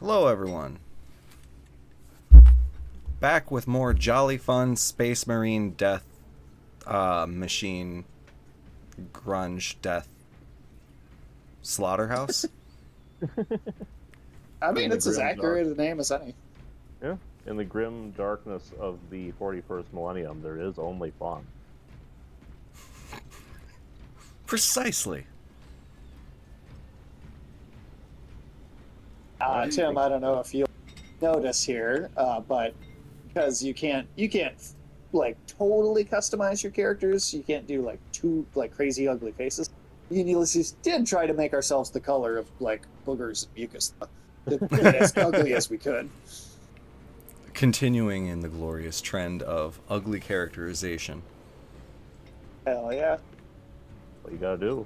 Hello, everyone. Back with more jolly fun Space Marine death machine grunge death slaughterhouse. I mean, In the it's as grim dark, accurate a name as any. yeah. In the grim darkness of the 41st millennium, there is only fun. Precisely. Tim, I don't know if you'll notice here, but because you can't like totally customize your characters, you can't do like two like crazy ugly faces. Me and Ulysses did try to make ourselves the color of like boogers and mucus, to get as ugly as we could. Continuing in the glorious trend of ugly characterization. Hell yeah. What you gotta do?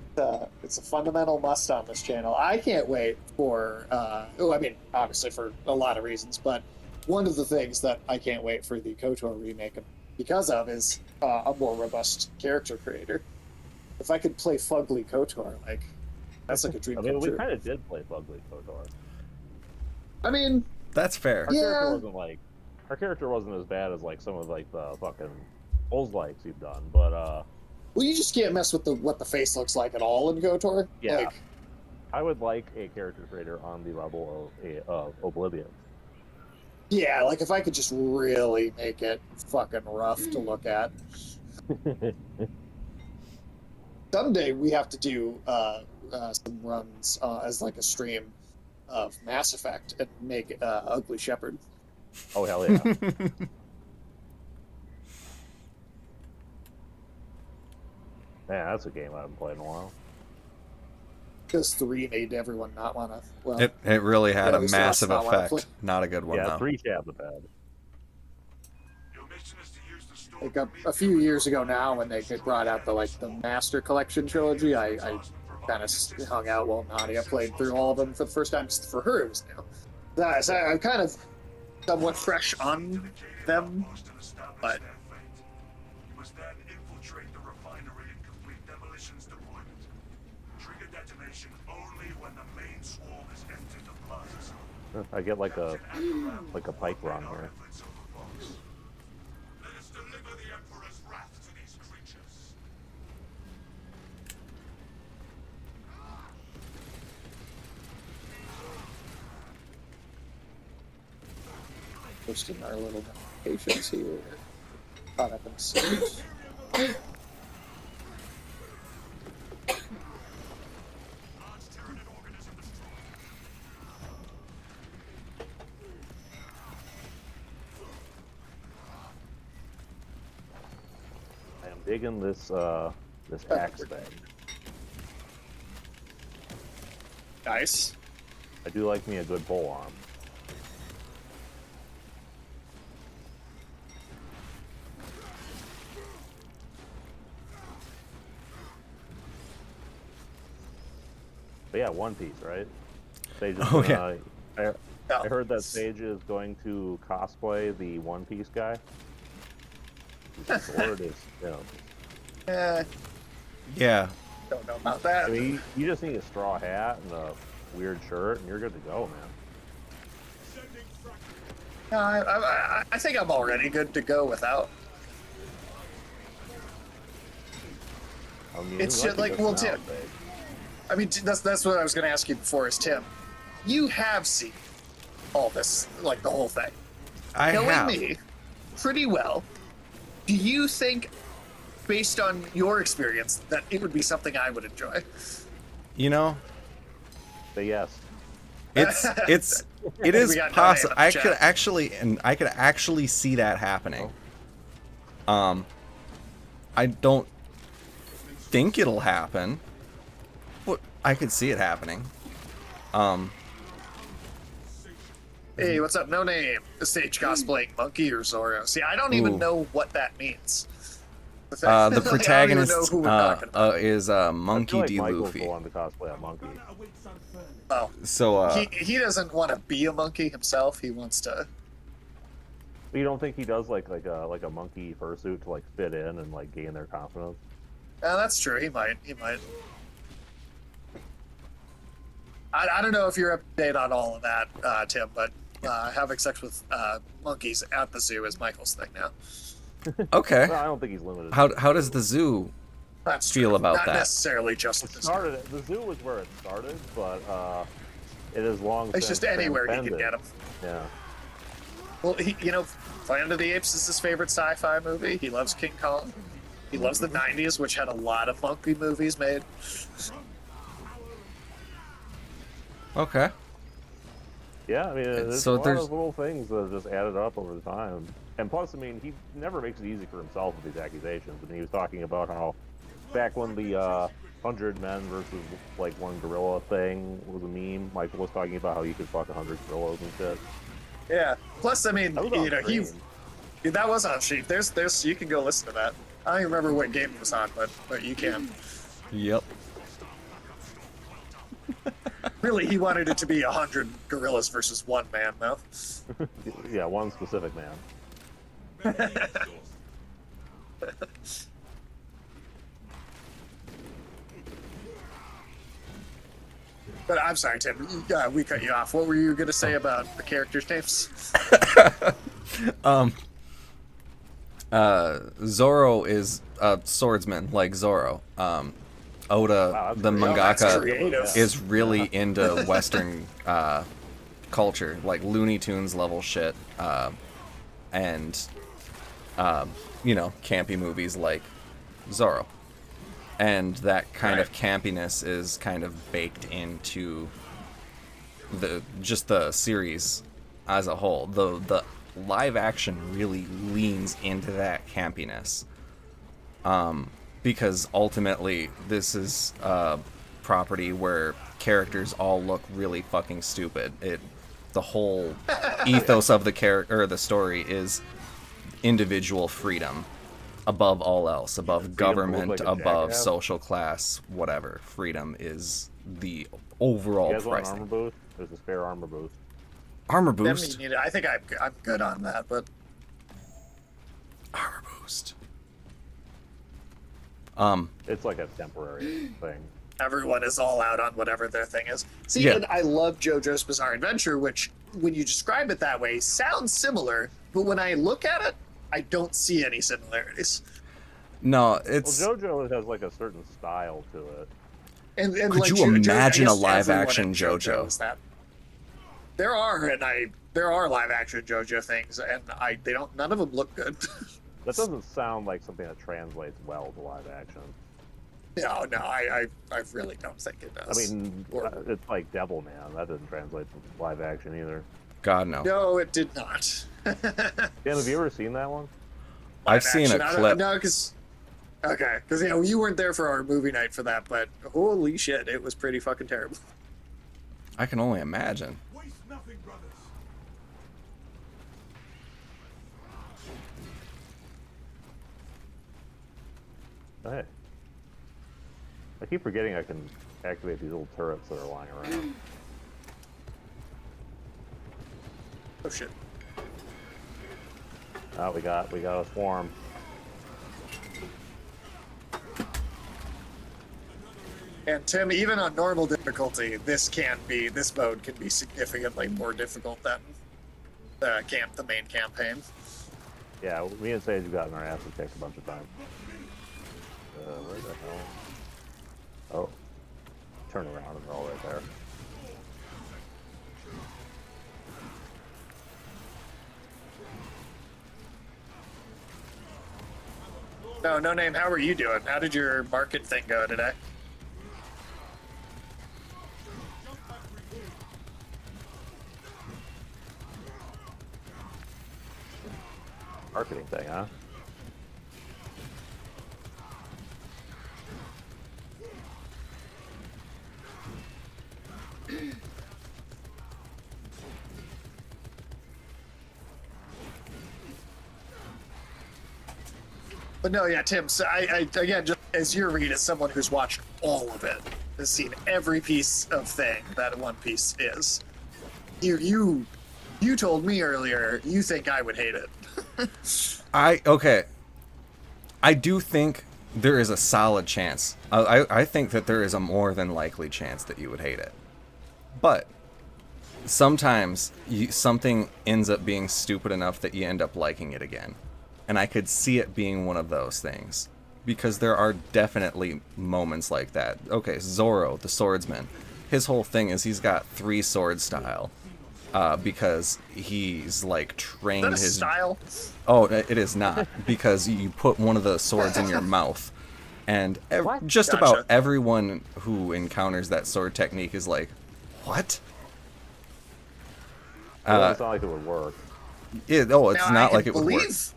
It's a fundamental must on this channel. I can't wait for, I mean, obviously for a lot of reasons, but one of the things that I can't wait for the KOTOR remake because of is a more robust character creator. If I could play Fugly KOTOR, like, that's like a dream I mean, come we true. kind of did play Fugly KOTOR. I mean, That's fair. Our character yeah, wasn't like our character wasn't as bad as like some of like the fucking Souls likes you've done, but well, you just can't mess with what the face looks like at all in KOTOR. yeah, Like, I would like a character creator on the level of Oblivion. yeah, like if I could just really make it fucking rough to look at. Someday we have to do some runs as like a stream of Mass Effect and make Ugly Shepherd. Oh hell yeah! Man, that's a game I haven't played in a while. Because 3 made everyone not want to. Well, It really had Yeah, a we still massive not wanna effect. Not a good one, Yeah, though. 3 shabs a bad. like a few years ago now, when they brought out the Master Collection trilogy, I kind of hung out while Nadia played through all of them for the first time. Just for her, it was new. So I'm kind of somewhat fresh on them, but I get like a pike run here. posting our little notifications here. Caught up in series. I am digging this axe thing. Nice. I do like me a good pole arm. But yeah, One Piece, right? Sage is Oh, gonna, yeah. I heard that Sage is going to cosplay the One Piece guy. His sword is, Eh, Yeah. don't know about that. I mean, you just need a straw hat and a weird shirt, and you're good to go, man. No, I think I'm already good to go without. I mean, It's you're just lucky like, just well, now, Tim. Sage. I mean, that's what I was going to ask you before. Is Tim, you have seen all this, like the whole thing. I Knowing have. me pretty well, do you think, based on your experience, that it would be something I would enjoy? You know, But yes, it is We got no possible. name in the chat. I could actually see that happening. I don't think it'll happen, but I could see it happening. Hey, what's up? No name. The stage cosplaying Monkey or Zoro. See, I don't even Ooh. know what that means. The I don't even know protagonist who we're talking about. is I Monkey feel like D. Michael's the Luffy. one to cosplay a monkey. Oh, So he doesn't want to be a monkey himself. He wants to. But you don't think he does like a monkey fursuit to like fit in and like gain their confidence? That's true. He might. He might. I don't know if you're up to date on all of that, Tim, but having sex with monkeys at the zoo is Michael's thing now. Okay. Well, I don't think he's limited. How does the zoo That's feel true. about Not that? necessarily just It the zoo. started. The zoo was where it started, but it is long. It's since just anywhere he can transcended. get him. Yeah. Well, Planet of the Apes is his favorite sci-fi movie. He loves King Kong. He loves the '90s, which had a lot of monkey movies made. Okay. Yeah, I mean, there's So a lot there's- of little things that have just added up over the time. And plus, I mean, he never makes it easy for himself with these accusations. I mean, he was talking about how back when the 100 men versus like one gorilla thing was a meme, Michael was talking about how you could fuck 100 gorillas and shit. Yeah. Plus, I mean, That was on he stream. that was on Sheep. There's you can go listen to that. I don't even remember what game it was on, but you can. Yep. Really, he wanted it to be 100 gorillas versus one man, though. Yeah, one specific man. But I'm sorry, Tim. We cut you off. What were you going to say about the characters' names? Zoro is a swordsman like Zoro. Oda, Wow, that's the creative. That's mangaka, creative. is really into Western culture, like Looney Tunes level shit, and campy movies like Zorro. And that kind of campiness is kind of baked into the series as a whole. The live action really leans into that campiness. Because ultimately this is a property where characters all look really fucking stupid. The whole ethos of the character or the story is individual freedom above all else, above Freedom to look government, like a above jackass. social class, whatever. Freedom is the You overall guys want an pricing. armor boost? There's a spare armor boost. Armor Them boost. you need- I think I'm good on that, but Armor boost. It's like a temporary thing. everyone is all out on whatever their thing is. See, Yeah. and I love JoJo's Bizarre Adventure, which, when you describe it that way, sounds similar, but when I look at it, I don't see any similarities. No, Well, it's JoJo has like a certain style to it. And Could like you I imagine guess a live everyone action in JoJo? is that. There are live action JoJo things, and none of them look good. That doesn't sound like something that translates well to live action. No, I really don't think it I does. mean, it's like Devilman. That doesn't translate to live action either. God no. No, it did not. Dan, have you ever seen that one? I've seen a clip. No, because you weren't there for our movie night for that, but holy shit, it was pretty fucking terrible. I can only imagine. Waste nothing, brothers. Oh, hey. I keep forgetting I can activate these little turrets that are lying around. Oh shit. Oh, we got a swarm. And Tim, even on normal difficulty, this mode can be significantly more difficult than the main campaign. Yeah, me and Sage have gotten our asses kicked a bunch of times. Where the hell? Oh. Turn around and they're all right there. No name. How are you doing? How did your market thing go today? Marketing thing, huh? But no, yeah, Tim. So I again, just as your read, as someone who's watched all of it, has seen every piece of thing that One Piece is. You told me earlier you think I would hate it. Okay. I do think there is a solid chance. I think that there is a more than likely chance that you would hate it. But sometimes something ends up being stupid enough that you end up liking it again. And I could see it being one of those things. Because there are definitely moments like that. Okay, Zoro, the swordsman. His whole thing is he's got 3 sword style. Because he's like trained Is that a his style? Oh, it is not, because you put one of the swords in your mouth, and just Gotcha. about everyone who encounters that sword technique is like, what? It's not like it would work. It's Now, not like it would work. believe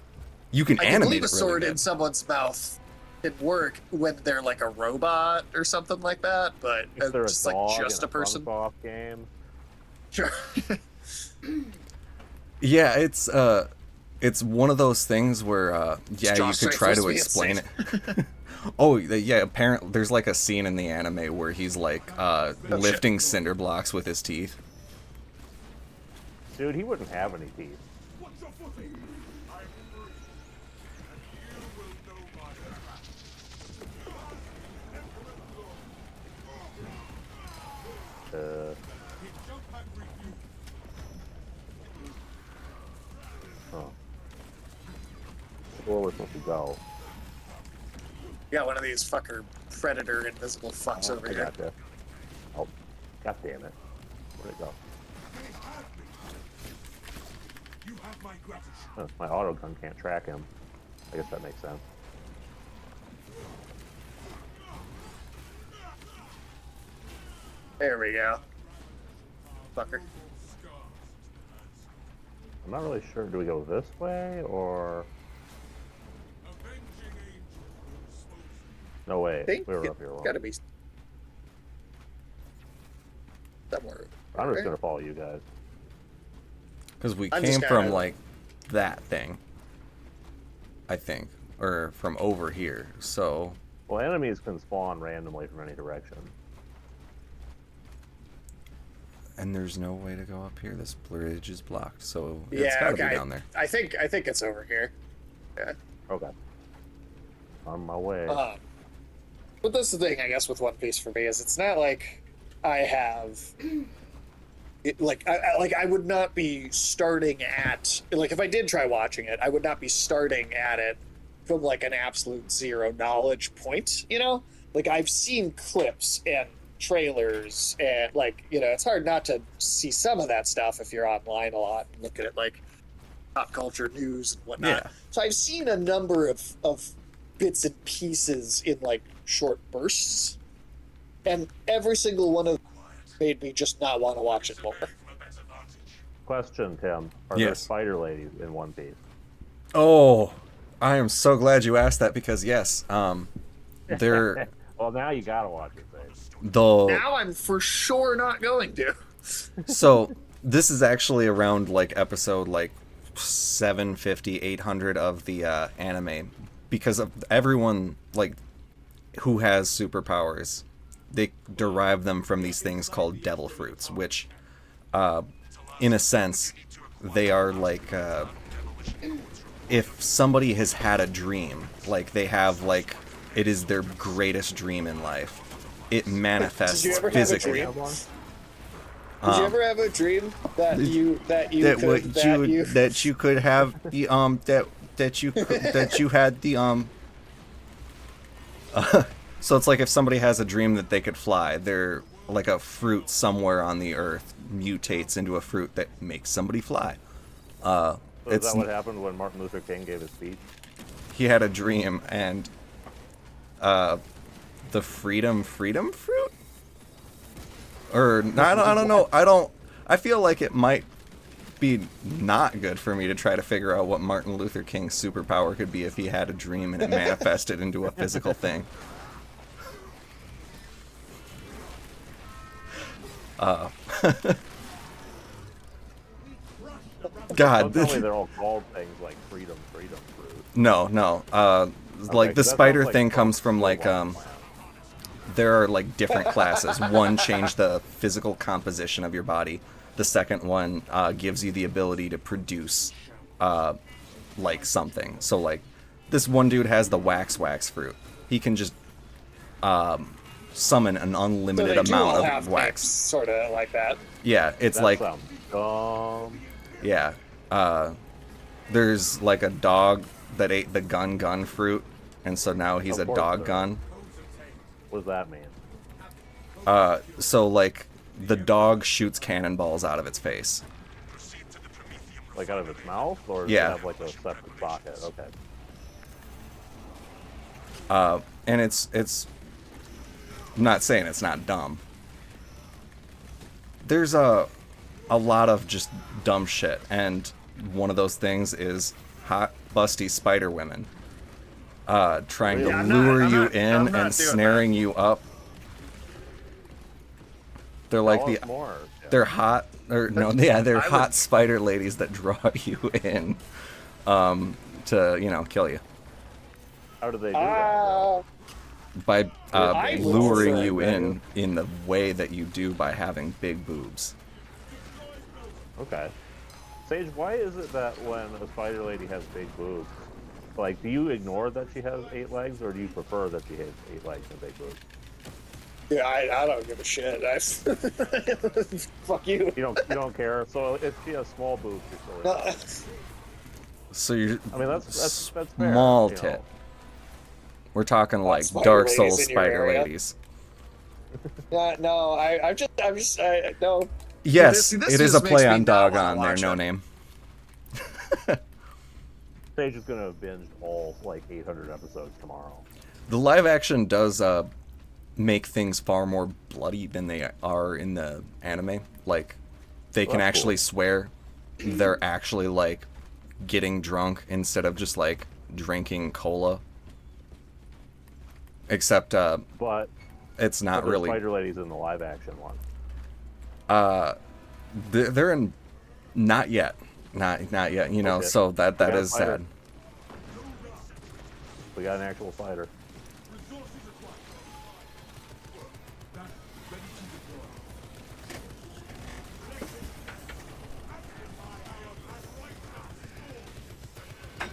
You can I can animate believe a it really sword good. in someone's mouth can work when they're like a robot or something like that, but If they're just a dog like just in a person. Funkoff game. Sure. Yeah, it's one of those things where you Jaw could strength try was to being explain insane. it. Oh yeah, apparently there's like a scene in the anime where he's like lifting cinder blocks with his teeth. Dude, he wouldn't have any teeth. Where we're supposed to go. You got one of these fucker predator invisible fucks over I here. gotcha. Oh, god damn it. Where'd it go? Oh, my autogun can't track him. I guess that makes sense. There we go. Fucker. I'm not really sure. Do we go this way or? No way. I think We were it's up here. gotta be somewhere. I'm just right? gonna follow you guys. Because we I'm came just from kinda- like that thing, I think, or from over here. So Well, enemies can spawn randomly from any direction. and there's no way to go up here. This bridge is blocked, so it's Yeah, gotta okay. be down there. I think it's over here. Yeah. Okay. On my way. But that's the thing, I guess, with One Piece for me is it's not like I have, I would not be starting at if I did try watching it, I would not be starting at it from like an absolute zero knowledge point. Like I've seen clips and trailers and it's hard not to see some of that stuff if you're online a lot and look at it like pop culture news and whatnot. Yeah. So I've seen a number of bits and pieces in like short bursts, and every single one of them made me just not want to watch it more. Question, Tim. Are there Yes. spider ladies in One Piece? Oh, I am so glad you asked that because yes, they're Well, now you gotta watch it, babe. the Now I'm for sure not going to. so this is actually around like episode like 750, 800 of the anime, because of everyone like who has superpowers, they derive them from these things called devil fruits, which in a sense they are like if somebody has had a dream, like they have like it is their greatest dream in life, it manifests Did you ever have a physically. dream? Did you ever have a dream that you that you could have the that you had the so it's like if somebody has a dream that they could fly, they're like a fruit somewhere on the earth mutates into a fruit that makes somebody fly. So is It's that what happened when Martin Luther King gave his speech? he had a dream, and the freedom fruit, or I don't know. I feel like it might be not good for me to try to figure out what Martin Luther King's superpower could be if he had a dream and it manifested into a physical thing. God, Don't tell me they're all called things like freedom fruit. no. Like Okay, the that spider sounds like thing some comes from like Warhammer. there are like different classes. One changed the physical composition of your body. The second one gives you the ability to produce like something. So like this one dude has the wax fruit. He can just summon an So unlimited they do amount all of have wax. sort of like that. Yeah, it's That like sounds dumb. yeah. There's like a dog that ate the gun fruit, and so now he's Of a course dog there gun. What does that mean? So like the dog shoots cannonballs out of its face. Like out of its mouth, or does Yeah. it have like a separate socket? Okay. And it's I'm not saying it's not dumb. There's a lot of just dumb shit, and one of those things is hot busty spider women trying to Yeah, lure you I'm in not and doing snaring you up. They're like Tell the us more. Yeah. they're hot or no yeah they're I would- hot spider ladies that draw you in to kill you How do they do that? by I would luring say you that- in the way that you do by having big boobs. Okay. Sage, why is it that when a spider lady has big boobs, like, do you ignore that she has 8 legs, or do you prefer that she has 8 legs and big boobs? Yeah, I don't give a shit. Fuck you. You don't care. So if she has small boobs, you're still. No, So you're I mean, that's fair. small you know. tit. We're talking like spider Dark ladies Souls in your spider area. ladies. no, I'm just, no. Yes, See, this it is a just play makes me on not dog wanna on there, watch no it. name. Sage is gonna binge all like 800 episodes tomorrow. The live action does make things far more bloody than they are in the anime. Like, they can That's actually cool. swear. They're actually, like, getting drunk instead of just, like, drinking cola. Except, But it's not there's really... spider ladies in the live action one. They're in... Not yet. Not yet, Okay. so that got a is spider. sad. We got an actual spider.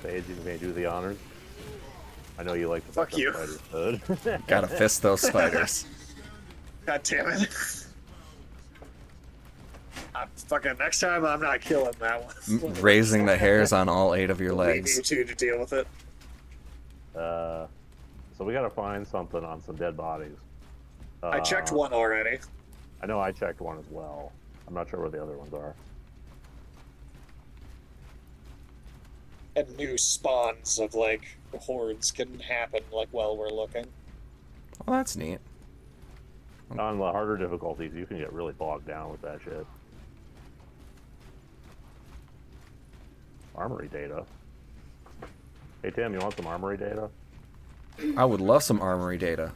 Sage, you may do the honors. I know you like to Fuck you. Spider's hood. Gotta fist those spiders. God damn it. Fucking next time, I'm not killing that one. Raising the hairs on all 8 of your Leave you legs. two to deal with it. So we gotta find something on some dead bodies. I checked one already. I know I checked one as well. I'm not sure where the other ones are. And new spawns of, like, hordes can happen, like, while we're looking. Well, that's neat. On the harder difficulties, you can get really bogged down with that shit. Armory data. Hey Tim, you want some armory data? I would love some armory data.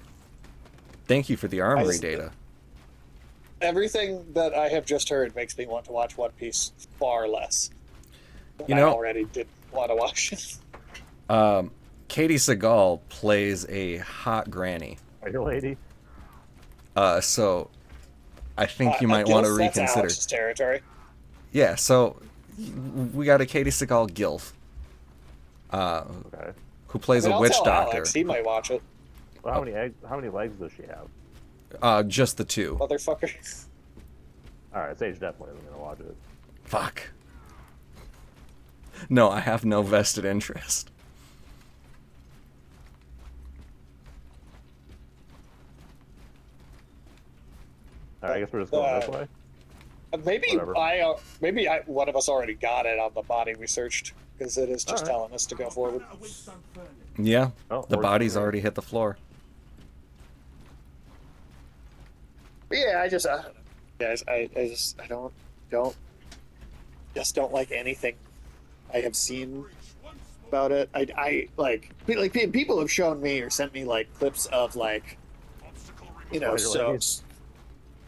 Thank you for the armory data. Everything that I have just heard makes me want to watch One Piece far less. You I know- already did want to watch it. Katie Seagal plays a hot granny. Spider lady? So I think you might want to That's reconsider. Alex's territory. Yeah, so we got a Katie Seagal gilf Okay. who plays I mean, a I'll witch tell doctor. Alex, he might watch it. Well, how many legs does she have? Just the 2. Motherfucker. Alright, Sage definitely isn't gonna watch it. Fuck. No, I have no vested interest. Alright, I guess we're just going this way. Maybe one of us already got it on the body we searched, because it is just Alright. telling us to go forward. Yeah, Oh, the we're- body's already hit the floor. But yeah, I don't know. Guys, I don't like anything I have seen about it. I like people have shown me or sent me like clips of like, Spider so ladies?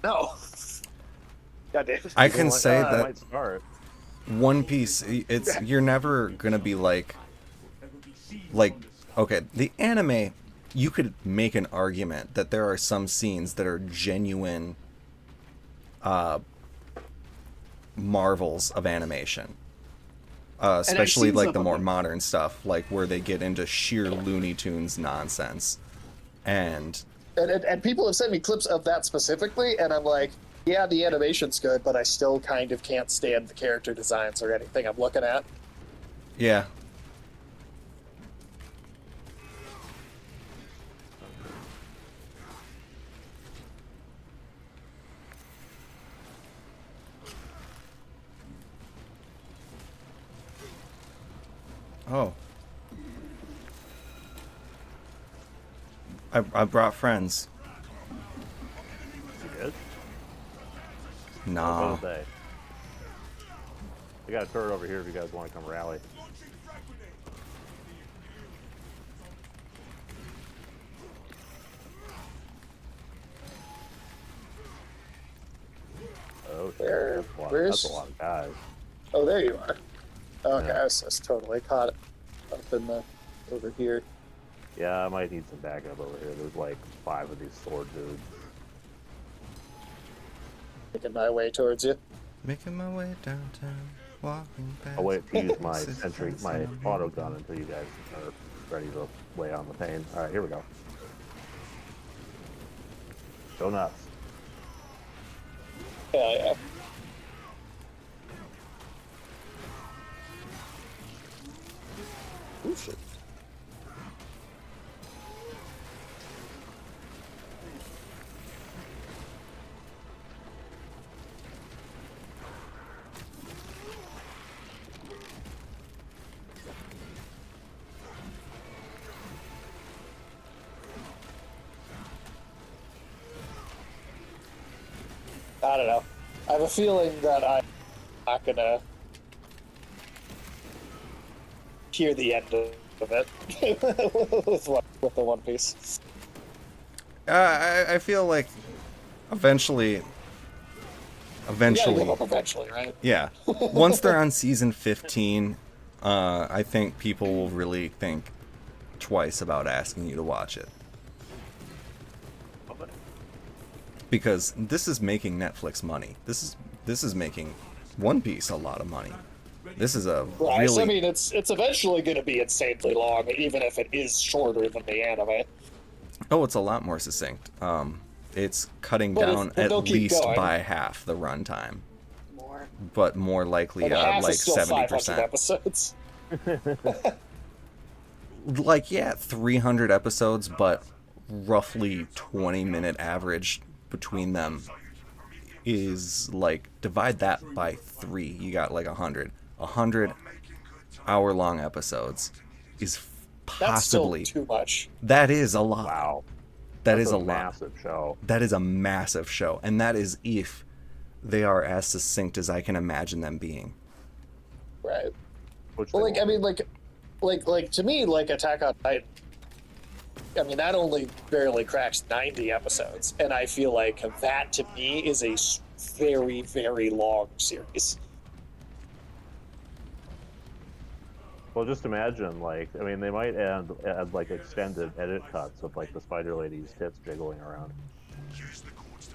no. God damn it. I can Well, say I that might start. One Piece, it's you're never gonna be like okay, the anime, you could make an argument that there are some scenes that are genuine marvels of animation, especially seen like some the of more them. modern stuff, like where they get into sheer Looney Tunes nonsense, and And people have sent me clips of that specifically, and I'm like, yeah, the animation's good, but I still kind of can't stand the character designs or anything I'm looking at. Yeah. Oh. I brought friends. You did? Nah. What did they? We got a turret over here if you guys want to come rally. Oh, Where? that's a lot of guys. Oh, there you are. Okay, Yeah. I was totally caught up in the over here. Yeah, I might need some backup over here. There's like 5 of these sword dudes. Making my way towards you. Making my way downtown, walking past. I'll wait to use my places sentry, that's my in auto gun until you guys are ready to lay on the pain. All right, here we go. Go nuts. Yeah. Ooh, shit. I don't know. I have a feeling that I'm not gonna hear the end of it with the One Piece. I feel like eventually, You gotta give up eventually, right? yeah. Once they're on season 15, I think people will really think twice about asking you to watch it. Because this is making Netflix money. This is making One Piece a lot of money. This is a Right. really So, I mean, it's eventually going to be insanely long, even if it is shorter than the anime. oh, it's a lot more succinct. It's cutting But down but at they'll keep least going. by half the runtime, More. but more likely And half like is still 500 70%. episodes. Like, yeah, 300 episodes, but roughly 20-minute average between them is like, divide that by 3, you got like 100 hour-long episodes is That's still possibly too much. that is a lot. Wow. That That's is a a lot. massive show. That is a massive show, and that is if they are as succinct as I can imagine them being. Right. Which Well, they like, I won't mean, like to me, like Attack on Titan, I mean, that only barely cracks 90 episodes. And I feel like that, to me, is a very, very long series. Well, just imagine, like, I mean, they might add like extended edit cuts of like the spider lady's tits jiggling around.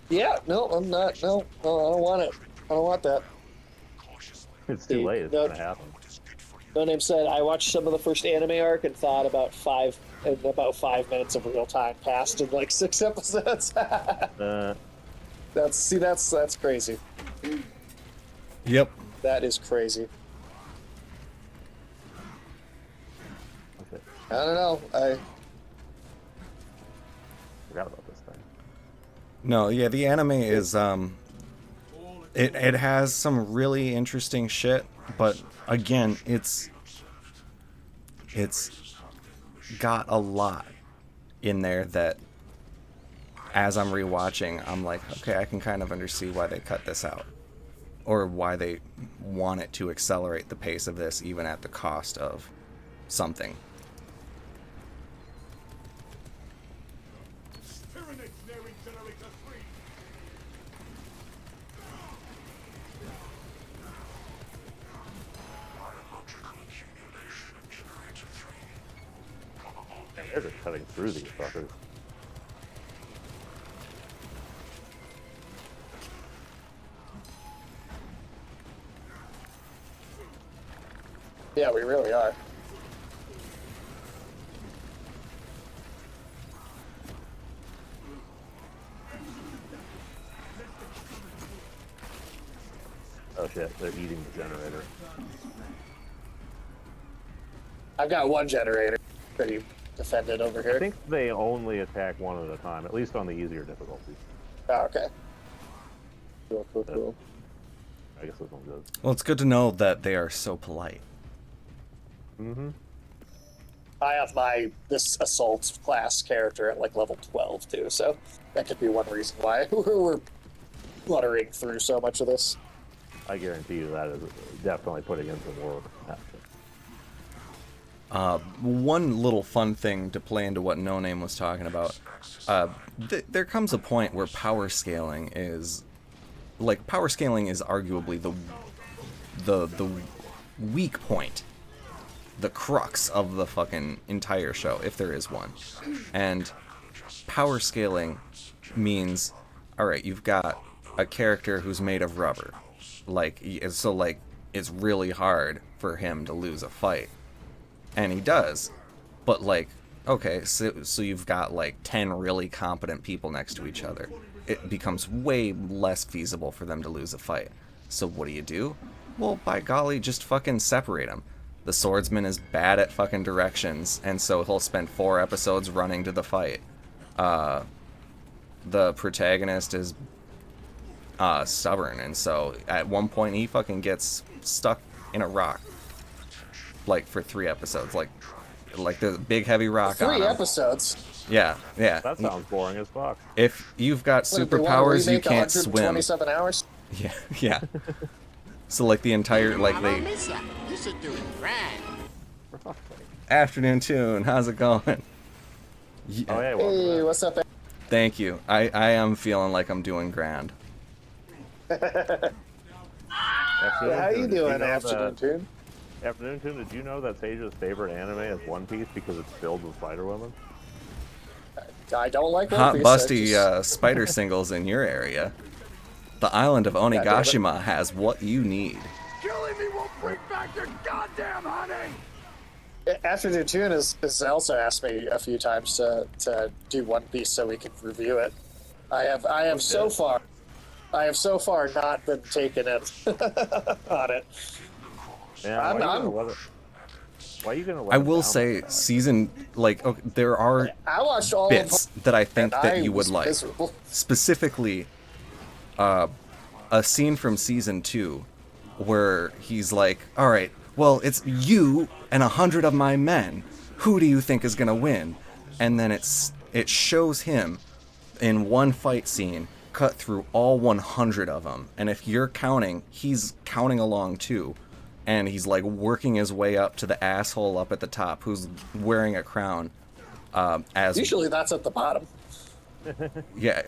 Yeah, no, I'm not. No, I don't want it. I don't want that. It's too late. It's No. gonna happen. No Name said, I watched some of the first anime arc and thought about 5 minutes of real time passed in like 6 episodes. That's crazy. Yep. That is crazy. Okay. I don't know. I Forgot about this thing. No, yeah, the anime is it has some really interesting shit, but again, it's got a lot in there that as I'm rewatching, I'm like, okay, I can kind of understand why they cut this out, or why they want it to accelerate the pace of this even at the cost of something. And they're just cutting through these fuckers. Yeah, we really are. Oh shit, they're eating the generator. I've got one generator pretty defended over I here. think they only attack one at a time, at least on the easier difficulties. Oh, okay. Cool. I guess this one's good. Well, it's good to know that they are so polite. Mm-hmm. I have this assault class character at like level 12 too, so that could be one reason why we're fluttering through so much of this. I guarantee you that is definitely putting in some work. One little fun thing to play into what No Name was talking about. There comes a point where power scaling is arguably the weak point, the crux of the fucking entire show, if there is one. And power scaling means, all right, you've got a character who's made of rubber, it's really hard for him to lose a fight, and he does. But okay, so you've got 10 really competent people next to each other. It becomes way less feasible for them to lose a fight. So what do? Well, by golly, just fucking separate them. The swordsman is bad at fucking directions, and so he'll spend 4 episodes running to the fight. The protagonist is stubborn, and so at one point he fucking gets stuck in a rock, for 3 episodes, like the big heavy rock on him. 3 episodes? Yeah. That sounds boring as fuck. If you've got superpowers, you can't swim. 127 hours? Yeah. So the entire This is doing grand. Afternoon Tune, how's it going? Oh yeah. Hey, what's up? Thank you. I am feeling like I'm doing grand. How you doing, Afternoon Tune? Afternoon Tune, did you know that Sage's favorite anime is One Piece because it's filled with Spider Women? I don't like One Hot Piece, busty spider singles in your area. The island of Onigashima has what you need. Killing me won't bring back your goddamn honey! Afternoon Tune has also asked me a few times to do One Piece so we can review it. I have so far not been taken in on it. Yeah, why are you gonna let I it will down say, like that? season there are I watched all bits of that I think and that I you would was like. miserable. Specifically, a scene from season 2 where he's like, "All right, well, it's you and 100 of my men. Who do you think is gonna win?" And then it shows him in one fight scene cut through all 100 of them, and if you're counting, he's counting along too. And he's working his way up to the asshole up at the top who's wearing a crown. As Usually that's at the bottom. yeah,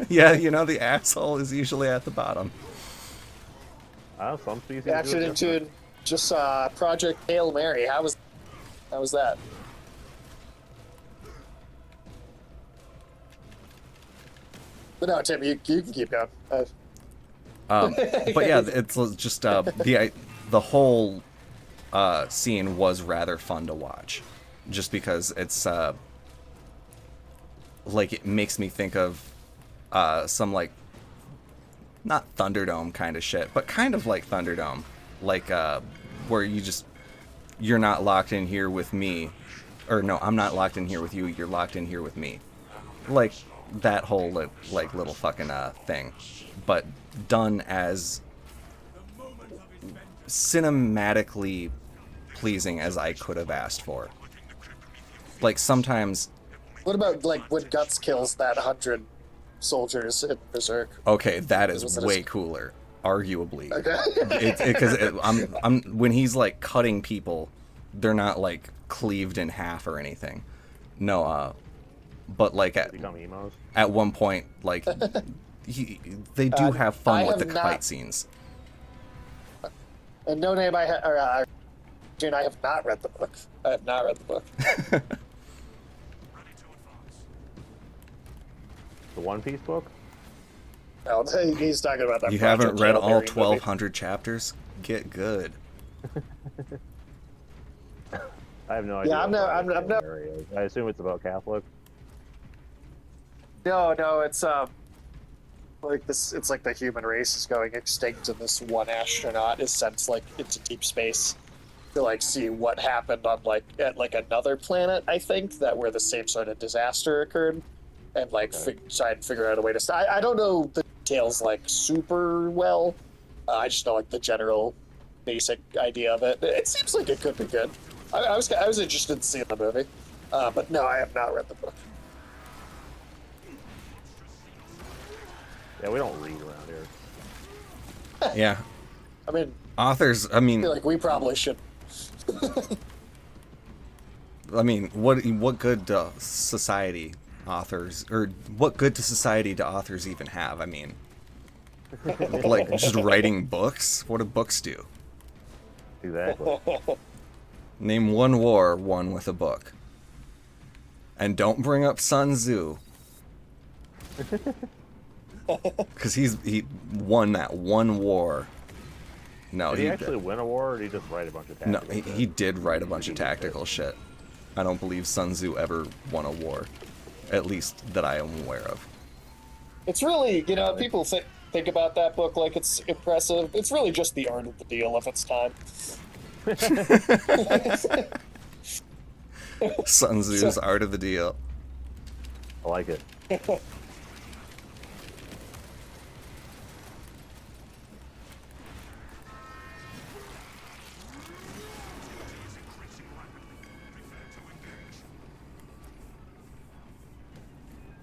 yeah, the asshole is usually at the bottom. Some species. Afternoon Tune just saw Project Hail Mary. How was that? But no, Tim, you can keep going. But yeah, it's just the whole scene was rather fun to watch, just because it's it makes me think of some not Thunderdome kind of shit, but kind of like Thunderdome, where you're not locked in here with me, or no, I'm not locked in here with you, you're locked in here with me, that whole little fucking thing, but done as cinematically pleasing as I could have asked for. Sometimes. What about when Guts kills that 100 soldiers in Berserk? Okay, that is way cooler, arguably. Okay. Because I'm when he's cutting people, they're not cleaved in half or anything. No, but Become emos. at one point, they do have fun with the not- fight scenes. And No Name, Jane, I have not read the book. I have not read the book. The One Piece book? No, he's talking about that. You Project haven't read Hail all Mary movie. 1,200 chapters? Get good. I have no idea. Yeah, I'm not. I assume it's about Catholic. No, it's like this, it's like the human race is going extinct, and this one astronaut is sent like into deep space to like see what happened on like at like another planet, I think, that where the same sort of disaster occurred, and like try and figure out a way to stop. I don't know the details like super well. I just know like the general basic idea of it. It seems like it could be good. I was interested in seeing the movie, but no, I have not read the book. Yeah, we don't read around here. Yeah. I mean, Authors, I I mean, feel like we probably should. what good to society authors, or what good to society do authors even have? I mean, like, just writing books? What do books do? Exactly. Name one war won with a book. And don't bring up Sun Tzu. Because he won that one war. No, Did he actually win a war, or did he just write a bunch of No, tactical he did write a bunch of tactical shit. I don't believe Sun Tzu ever won a war. At least that I am aware of. It's really, you know, people think about that book like it's impressive. It's really just the art of the deal of its time. Sun Tzu's Art of the Deal. I like it.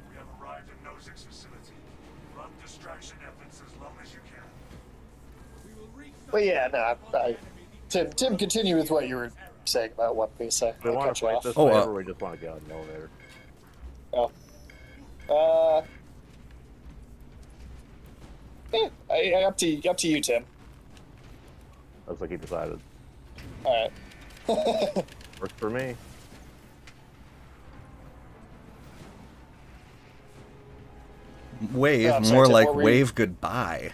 We have arrived at Nozick's facility. Run distraction efforts as long as you can. But yeah, no, Tim, continue with what you were saying about One Piece. I We want cut to you fight off. this Oh, way, or we just want to get on the elevator. Up to you, Tim. Looks like he decided. All right. Works for me. Wave, I'm sorry, more Tim, like what were you- wave goodbye.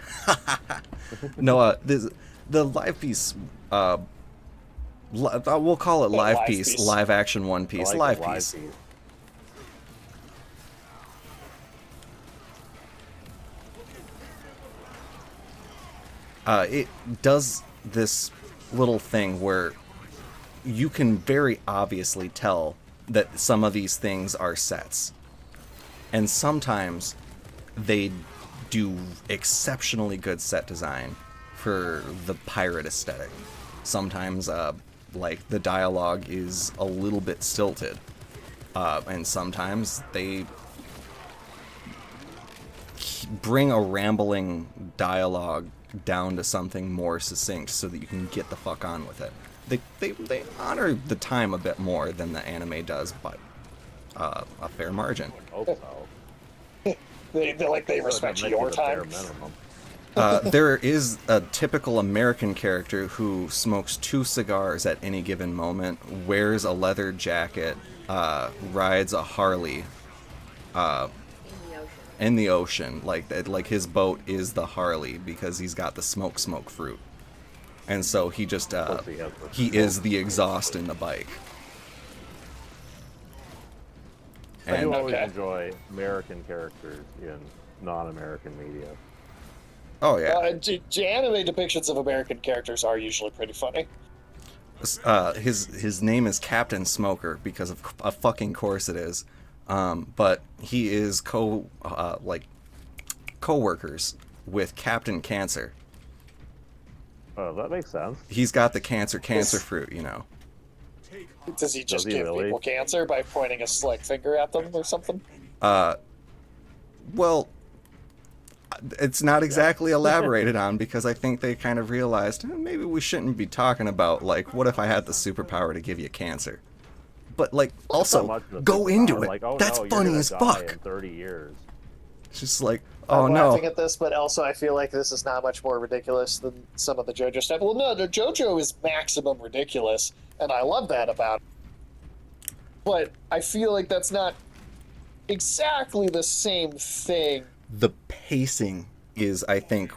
No, the live piece, we'll call it live live piece, piece. live action One I Piece, like live the piece. It does this little thing where you can very obviously tell that some of these things are sets. And sometimes they do exceptionally good set design for the pirate aesthetic. Sometimes, like, the dialogue is a little bit stilted. And sometimes they bring a rambling dialogue down to something more succinct so that you can get the fuck on with it. They honor the time a bit more than the anime does, but a fair margin. Hope so. They respect your time. There is a typical American character who smokes 2 cigars at any given moment, wears a leather jacket, rides a Harley, in the ocean. Like his boat is the Harley because he's got the smoke fruit. And so he just, he is the exhaust in the bike. I do And always enjoy American characters in non-American media. oh yeah, Anime depictions of American characters are usually pretty funny. his name is Captain Smoker because of a fucking course it is. But he is co-workers with Captain Cancer. Oh, that makes sense. He's got the cancer fruit, you know. Does he just Does he give really? people cancer by pointing a slick finger at them or something? Well, it's not exactly elaborated on because I think they kind of realized maybe we shouldn't be talking about, like, what if I had the superpower to give you cancer? But, like, So also, much of the go superpower, into it. like, oh, That's no, you're funny gonna as die fuck. In 30 years. It's just like, oh I'm no. laughing at this, but also I feel like this is not much more ridiculous than some of the JoJo stuff. Well, no, the JoJo is maximum ridiculous, and I love that about it. But I feel like that's not exactly the same thing. The pacing is, I think,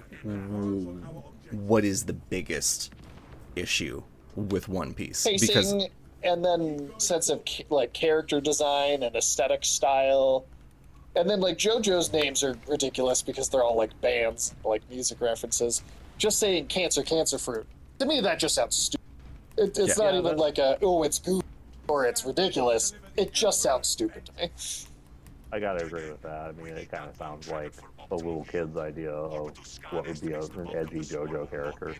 what is the biggest issue with One Piece. Pacing, Because and then sense of like character design and aesthetic style. And then like JoJo's names are ridiculous because they're all like bands, like music references. Just saying cancer, cancer fruit. To me, that just sounds stupid. It's not even like it's goofy or it's ridiculous. It just sounds stupid to me. I gotta agree with that. I mean, it kind of sounds like a little kid's idea of what would be an edgy JoJo character.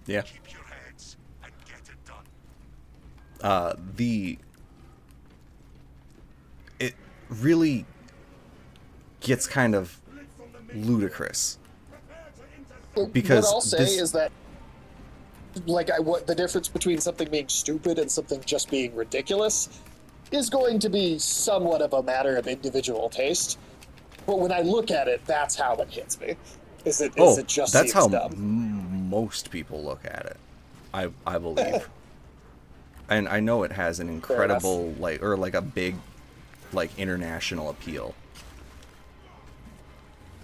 Yeah. Keep your heads and get it done. It really gets kind of ludicrous because what I'll say is that, like, what the difference between something being stupid and something just being ridiculous is going to be somewhat of a matter of individual taste. But when I look at it, that's how it hits me. Is it just that's seems how dumb. most people look at it. I believe, and I know it has an incredible like a big like international appeal.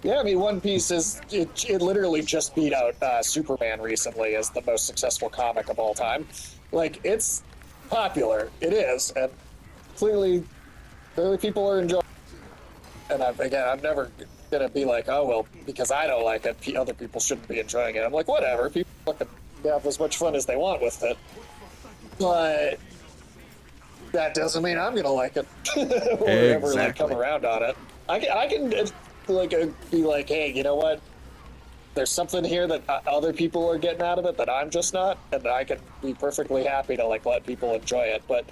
Yeah, I mean, One Piece it literally just beat out Superman recently as the most successful comic of all time. Like, it's popular. It is, and clearly people are enjoying it. And I'm never gonna be like, oh well, because I don't like it, other people shouldn't be enjoying it. I'm like, whatever, people fucking have as much fun as they want with it. But that doesn't mean I'm gonna like it or ever like come around on it. I can like be like, hey, you know what? There's something here that other people are getting out of it that I'm just not, and I can be perfectly happy to like let people enjoy it. But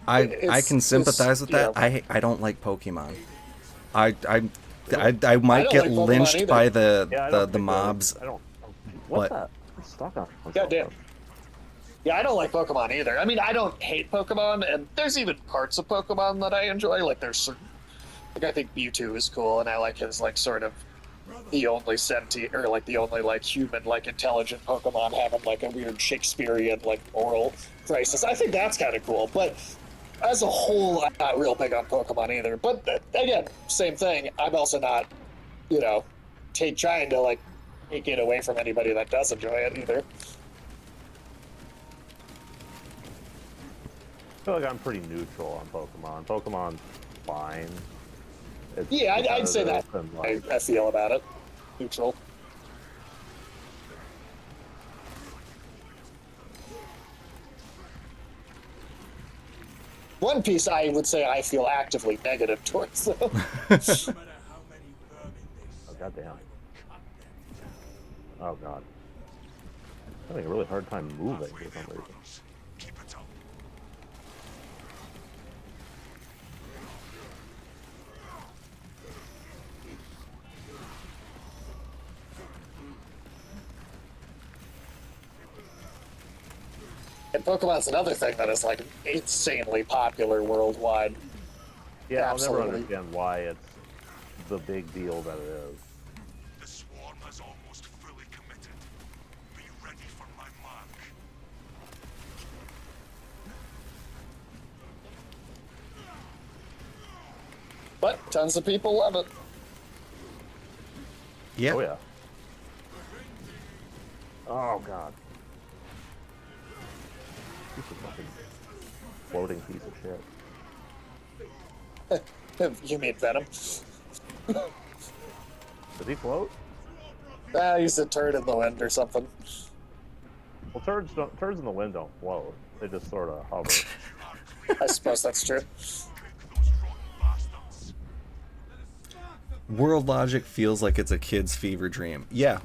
I can sympathize with that. I don't like Pokemon. I might get like lynched by the mobs. I don't. What's that? I'm stuck on. Goddamn. Yeah, I don't like Pokemon either. I mean, I don't hate Pokemon, and there's even parts of Pokemon that I enjoy. Like, there's certain, like, I think Mewtwo is cool, and I like his like sort of the only sentient or like the only like human like intelligent Pokemon having like a weird Shakespearean like moral crisis. I think that's kind of cool, but as a whole, I'm not real big on Pokemon either. But again, same thing. I'm also not, trying to like take it away from anybody that does enjoy it either. I feel like I'm pretty neutral on Pokemon. Pokemon's fine. Yeah, I'd say that. I feel about it. Neutral. One Piece, I would say I feel actively negative towards, though. Oh, goddamn. Oh, God. I'm having a really hard time moving for some reason. And Pokemon's another thing that is like insanely popular worldwide. Yeah, Absolutely. I'll never understand why it's the big deal that it is. The swarm has almost fully committed. Be ready for my mark. But tons of people love it. Yeah. Oh, yeah. Oh, God. Piece of fucking floating piece of shit. You mean Venom? Does he float? He's a turd in the wind or something. Well, turds in the wind don't float. They just sort of hover. I suppose that's true. World logic feels like it's a kid's fever dream. Yeah.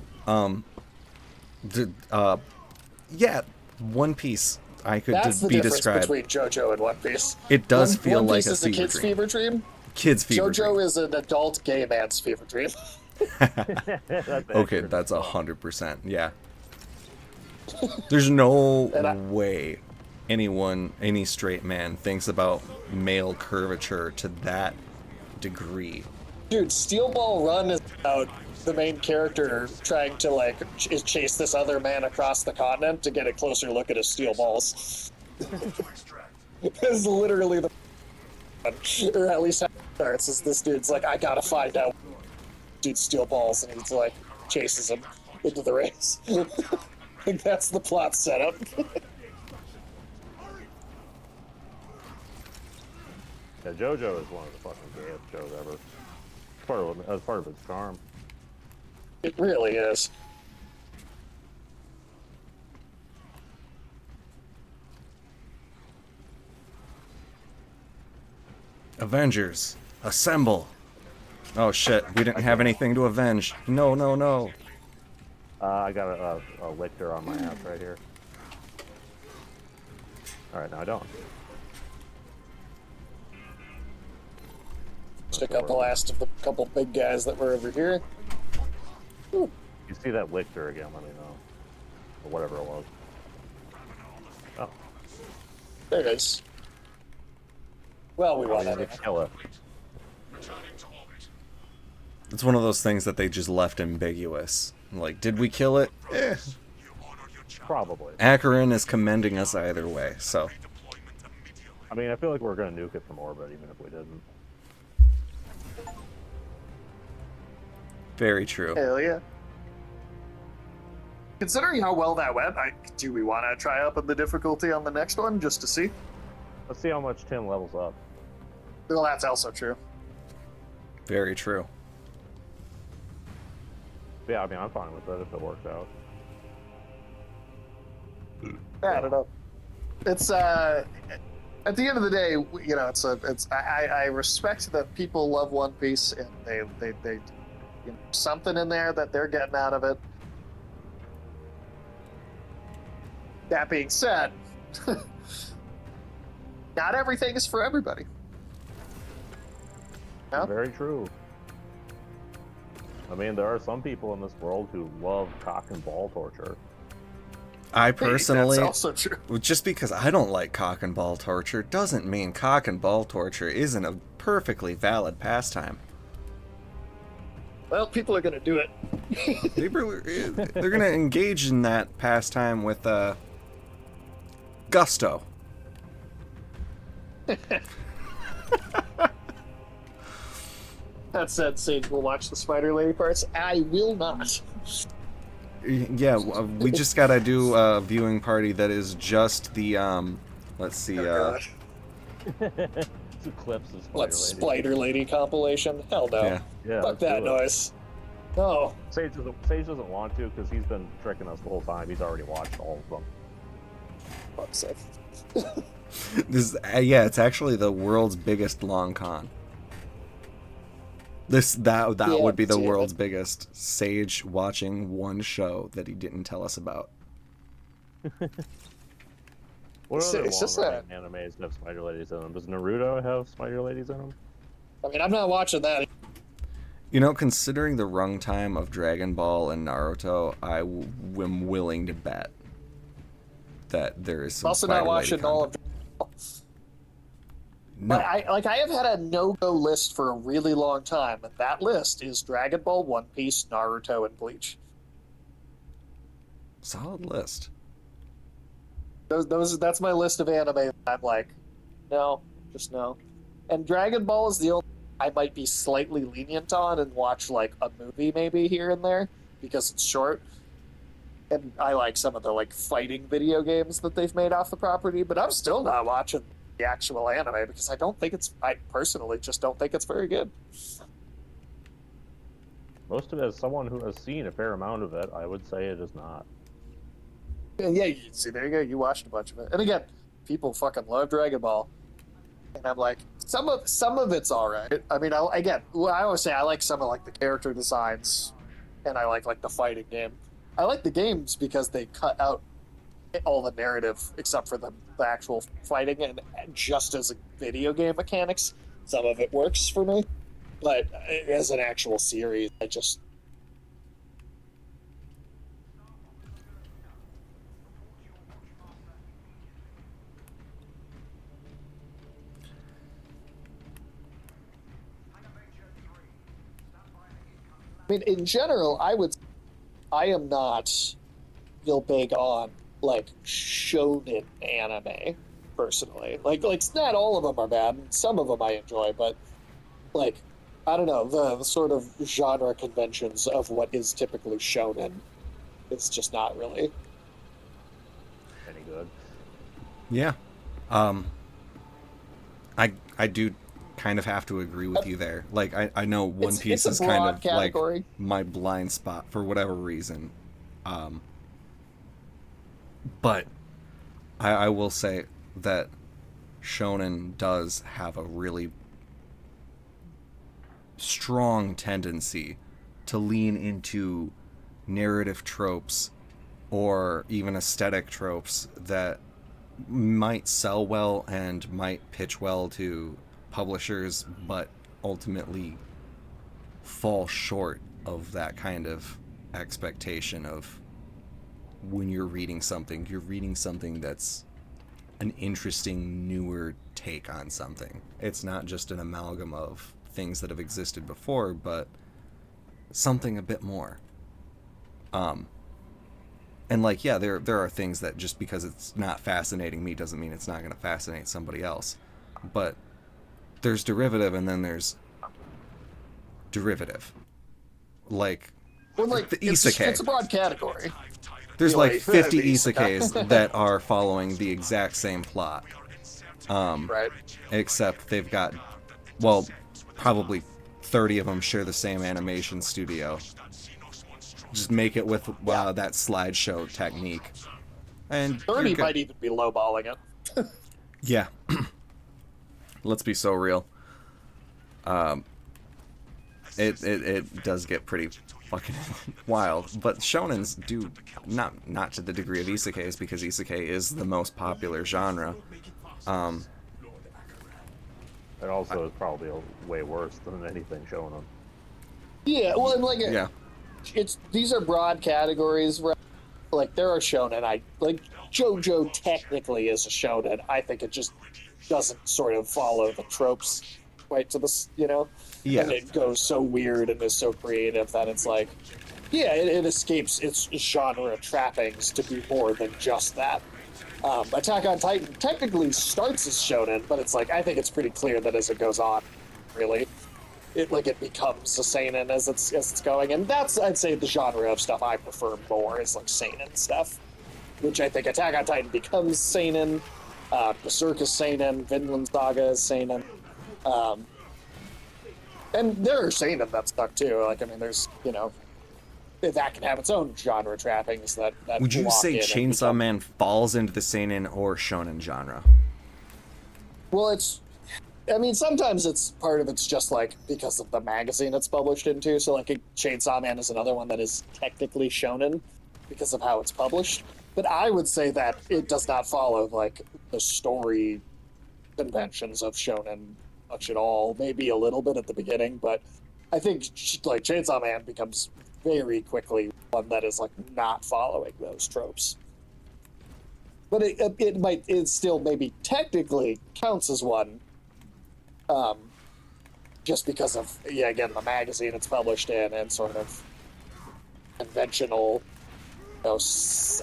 Yeah. One Piece. That's the be difference described. between JoJo and One Piece. It does feel One like Piece a is a kid's fever dream. Kid's fever JoJo dream. is an adult gay man's fever dream. Okay, that's 100%. Yeah. There's no way any straight man thinks about male curvature to that degree. Dude, Steel Ball Run is about the main character trying to like chase this other man across the continent to get a closer look at his steel balls. It's literally the or at least how it starts is this dude's like, I gotta find out dude's steel balls, and he's like chases him into the race. I think that's the plot setup. Yeah, JoJo is one of the fucking gayest shows ever. That's part of its charm. It really is. Avengers, assemble! Oh shit, we didn't have anything to avenge. No, no, no. I got a lictor on my ass right here. Alright, now I don't. Stick up the last of the couple big guys that were over here. Ooh. You see that lictor again, let me know. Or whatever it was. Oh. There it is. Well, we won I mean, that. kill it. Returning to orbit. It's one of those things that they just left ambiguous. Like, did we kill it? Eh. You honored your challenge. Probably. Akarin is commending us either way, so. Redeployment immediately. I mean, I feel like we're gonna nuke it from orbit, even if we didn't. Very true. Hell yeah. Considering how well that went, do we want to try upping the difficulty on the next one just to see? Let's see how much Tim levels up. Well, that's also true. Very true. Yeah, I mean, I'm fine with it if it works out. I don't know. It's at the end of the day, you know, I respect that people love One Piece and they you know, something in there that they're getting out of it. That being said, not everything is for everybody. No? Very true. I mean, there are some people in this world who love cock and ball torture. I personally, that's also true. just because I don't like cock and ball torture doesn't mean cock and ball torture isn't a perfectly valid pastime. Well, people are going to do it. They're going to engage in that pastime with gusto. That said, Sage will watch the Spider Lady parts. I will not. Yeah, we just gotta do a viewing party that is just the let's see, Oh, Two clips of what, Spider Lady. Spider Lady compilation? Hell no. yeah. Yeah, Fuck let's that do it. noise. No. Sage doesn't want to because he's been tricking us the whole time. He's already watched all of them. Fuck's sake. This yeah, it's actually the world's biggest long con. That Yeah, would be the damn world's it. biggest Sage watching one show that he didn't tell us about. What It's- other it's just long-running animes have Spider Ladies in them? Does Naruto have Spider Ladies in them? I mean, I'm not watching that. You know, considering the runtime of Dragon Ball and Naruto, am willing to bet that there is I'm some also Spider not watching Lady all content. of. No, I have had a no-go list for a really long time, and that list is Dragon Ball, One Piece, Naruto, and Bleach. solid list. That's my list of anime that I'm like, no, just no. And Dragon Ball is the only I might be slightly lenient on and watch like a movie maybe here and there because it's short. And I like some of the like fighting video games that they've made off the property, but I'm still not watching the actual anime because I personally just don't think it's very good. Most of it, as someone who has seen a fair amount of it, I would say it is not. And yeah, you see, there you go. You watched a bunch of it, and again, people fucking love Dragon Ball, and I'm like, some of it's all right. I mean, I always say I like some of like the character designs, and I like the fighting game. I like the games because they cut out all the narrative except for the actual fighting, and just as a video game mechanics, some of it works for me. But as an actual series, I just I mean, in general, I am not real big on like shonen anime personally. Like not all of them are bad. Some of them I enjoy, but like I don't know the sort of genre conventions of what is typically shonen. It's just not really. Any good? Yeah. I do kind of have to agree with you there. Like, I know One Piece it's is a kind broad of category. like my blind spot for whatever reason. But I will say that shonen does have a really strong tendency to lean into narrative tropes or even aesthetic tropes that might sell well and might pitch well to publishers, but ultimately fall short of that kind of expectation of when you're reading something that's an interesting, newer take on something. It's not just an amalgam of things that have existed before, but something a bit more. And like, yeah, there are things that just because it's not fascinating me doesn't mean it's not going to fascinate somebody else. But there's derivative and then there's derivative. Like, Well, like the it's isekai. a broad category. There's like 50 the isekais that are following the exact same plot. Right. Except they've got, well, probably 30 of them share the same animation studio. Just make it with that slideshow technique. And 30 might even be lowballing it. Yeah. Let's be so real. It does get pretty fucking wild, but shonens do not to the degree of isekais, because isekai is the most popular genre. It also is probably way worse than anything shonen. Yeah, well, and like Yeah. these are broad categories. Right? Like there are shonen. Like JoJo technically is a shonen. I think it just doesn't sort of follow the tropes quite to this, Yeah. And it goes so weird and is so creative that it's like, yeah, it escapes its genre trappings to be more than just that. Attack on Titan technically starts as shonen, but it's like, I think it's pretty clear that as it goes on, really, it becomes a seinen as it's going, and that's, I'd say, the genre of stuff I prefer more is like seinen stuff, which I think Attack on Titan becomes seinen, Berserk is seinen, Vinland Saga is seinen, and there are seinen that stuck too. Like, I mean, there's that can have its own genre trappings that Would you lock say in and Chainsaw become- Man falls into the seinen or shonen genre? Well, I mean, sometimes it's part of it's just like because of the magazine it's published into. So, like, Chainsaw Man is another one that is technically shonen because of how it's published. But I would say that it does not follow like the story conventions of shonen much at all. Maybe a little bit at the beginning, but I think like Chainsaw Man becomes very quickly one that is like not following those tropes. But it still maybe technically counts as one. Just because of, again, the magazine it's published in and sort of conventional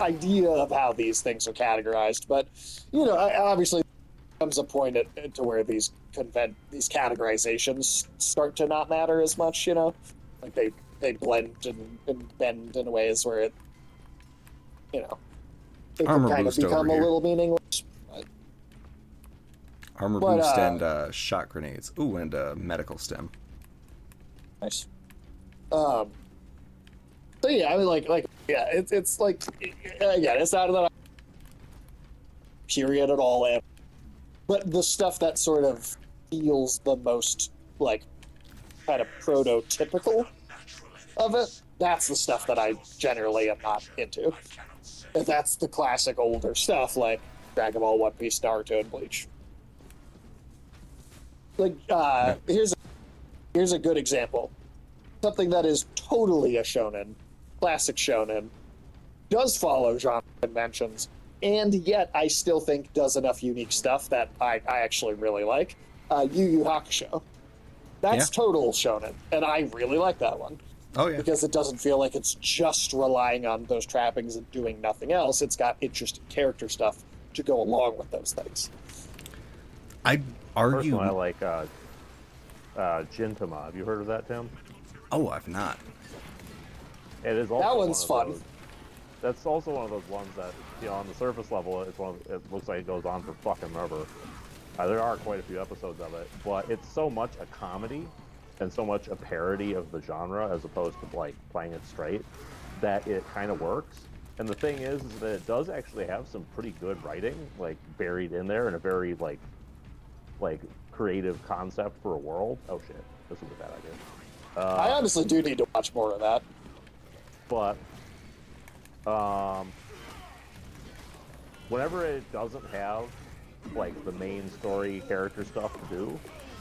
idea of how these things are categorized. But, obviously there comes a point to where these categorizations start to not matter as much, Like they blend and bend in ways where it can Armor kind of boost over become a here. little meaningless. Armor But, boost and shot grenades. Ooh, and medical stem. Nice. So yeah, I mean, it's like, again, it's not that period at all, but the stuff that sort of feels the most like kind of prototypical of it, that's the stuff that I generally am not into. And that's the classic older stuff like Dragon Ball, One Piece, Naruto, and Bleach. Like, here's a good example. Something that is totally a shonen, classic shonen, does follow genre conventions, and yet I still think does enough unique stuff that I actually really like. Yu Yu Hakusho. That's total shonen, and I really like that one. Oh, yeah. Because it doesn't feel like it's just relying on those trappings and doing nothing else. It's got interesting character stuff to go along with those things. I'd argue... Personally, I like Gintama. Have you heard of that, Tim? Oh, I've not. It is also That one's fun. That's also one of those ones that, on the surface level, it looks like it goes on for fucking ever. There are quite a few episodes of it, but it's so much a comedy and so much a parody of the genre as opposed to like playing it straight that it kind of works. And the thing is that it does actually have some pretty good writing, like buried in there in a very like creative concept for a world. Oh shit, this was a bad idea. I honestly do need to watch more of that. But whenever it doesn't have like the main story character stuff to do,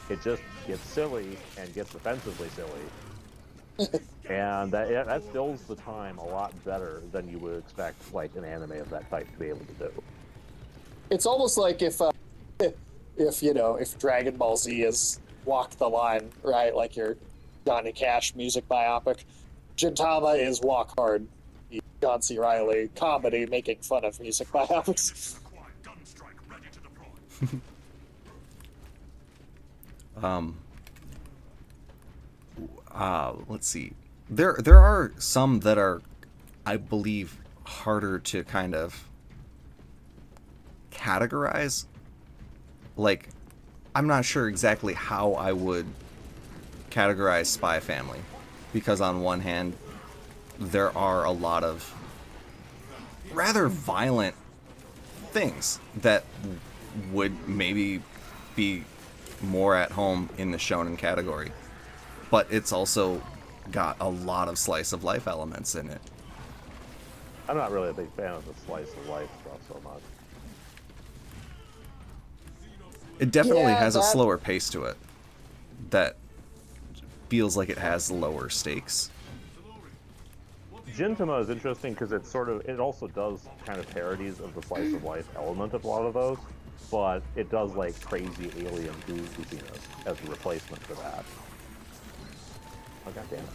it just gets silly and gets offensively silly. And that fills the time a lot better than you would expect like an anime of that type to be able to do. It's almost like if Dragon Ball Z is Walk the Line, right? Like your Johnny Cash music biopic. Gintama is Walk Hard, the John C. Reilly comedy making fun of music biopics. Required gun strike ready to deploy. Let's see. There are some that are, I believe, harder to kind of categorize. Like, I'm not sure exactly how I would categorize Spy Family, because on one hand, there are a lot of rather violent things that would maybe be more at home in the shonen category, but it's also got a lot of slice of life elements in it. I'm not really a big fan of the slice of life stuff so much. It definitely Yeah, has a that- slower pace to it that feels like it has lower stakes. Gintama is interesting because it also does kind of parodies of the slice of life element of a lot of those, but it does like crazy alien goofiness as a replacement for that. Oh god damn it.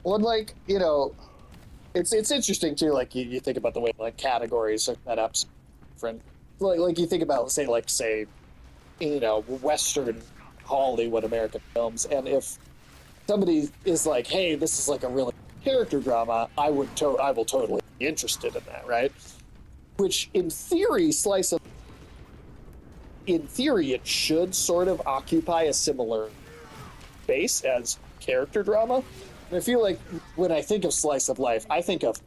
Well, like, it's interesting too. Like you think about the way like categories are set up, different. Like you think about say Western Hollywood American films, and if somebody is like, hey, this is like a really character drama, I will totally be interested in that, right? Which in theory, it should sort of occupy a similar base as character drama. And I feel like when I think of slice of life, I think of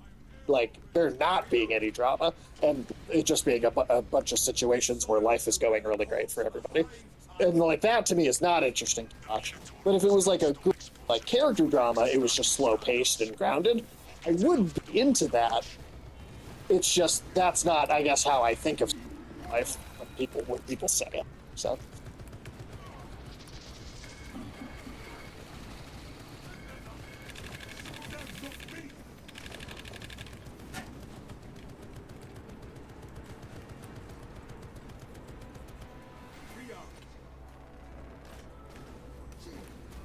like there not being any drama and it just being a bunch of situations where life is going really great for everybody. And like that to me is not interesting to watch. But if it was like a good like character drama, it was just slow paced and grounded, I would be into that. It's just that's not, I guess, how I think of life when people say it. So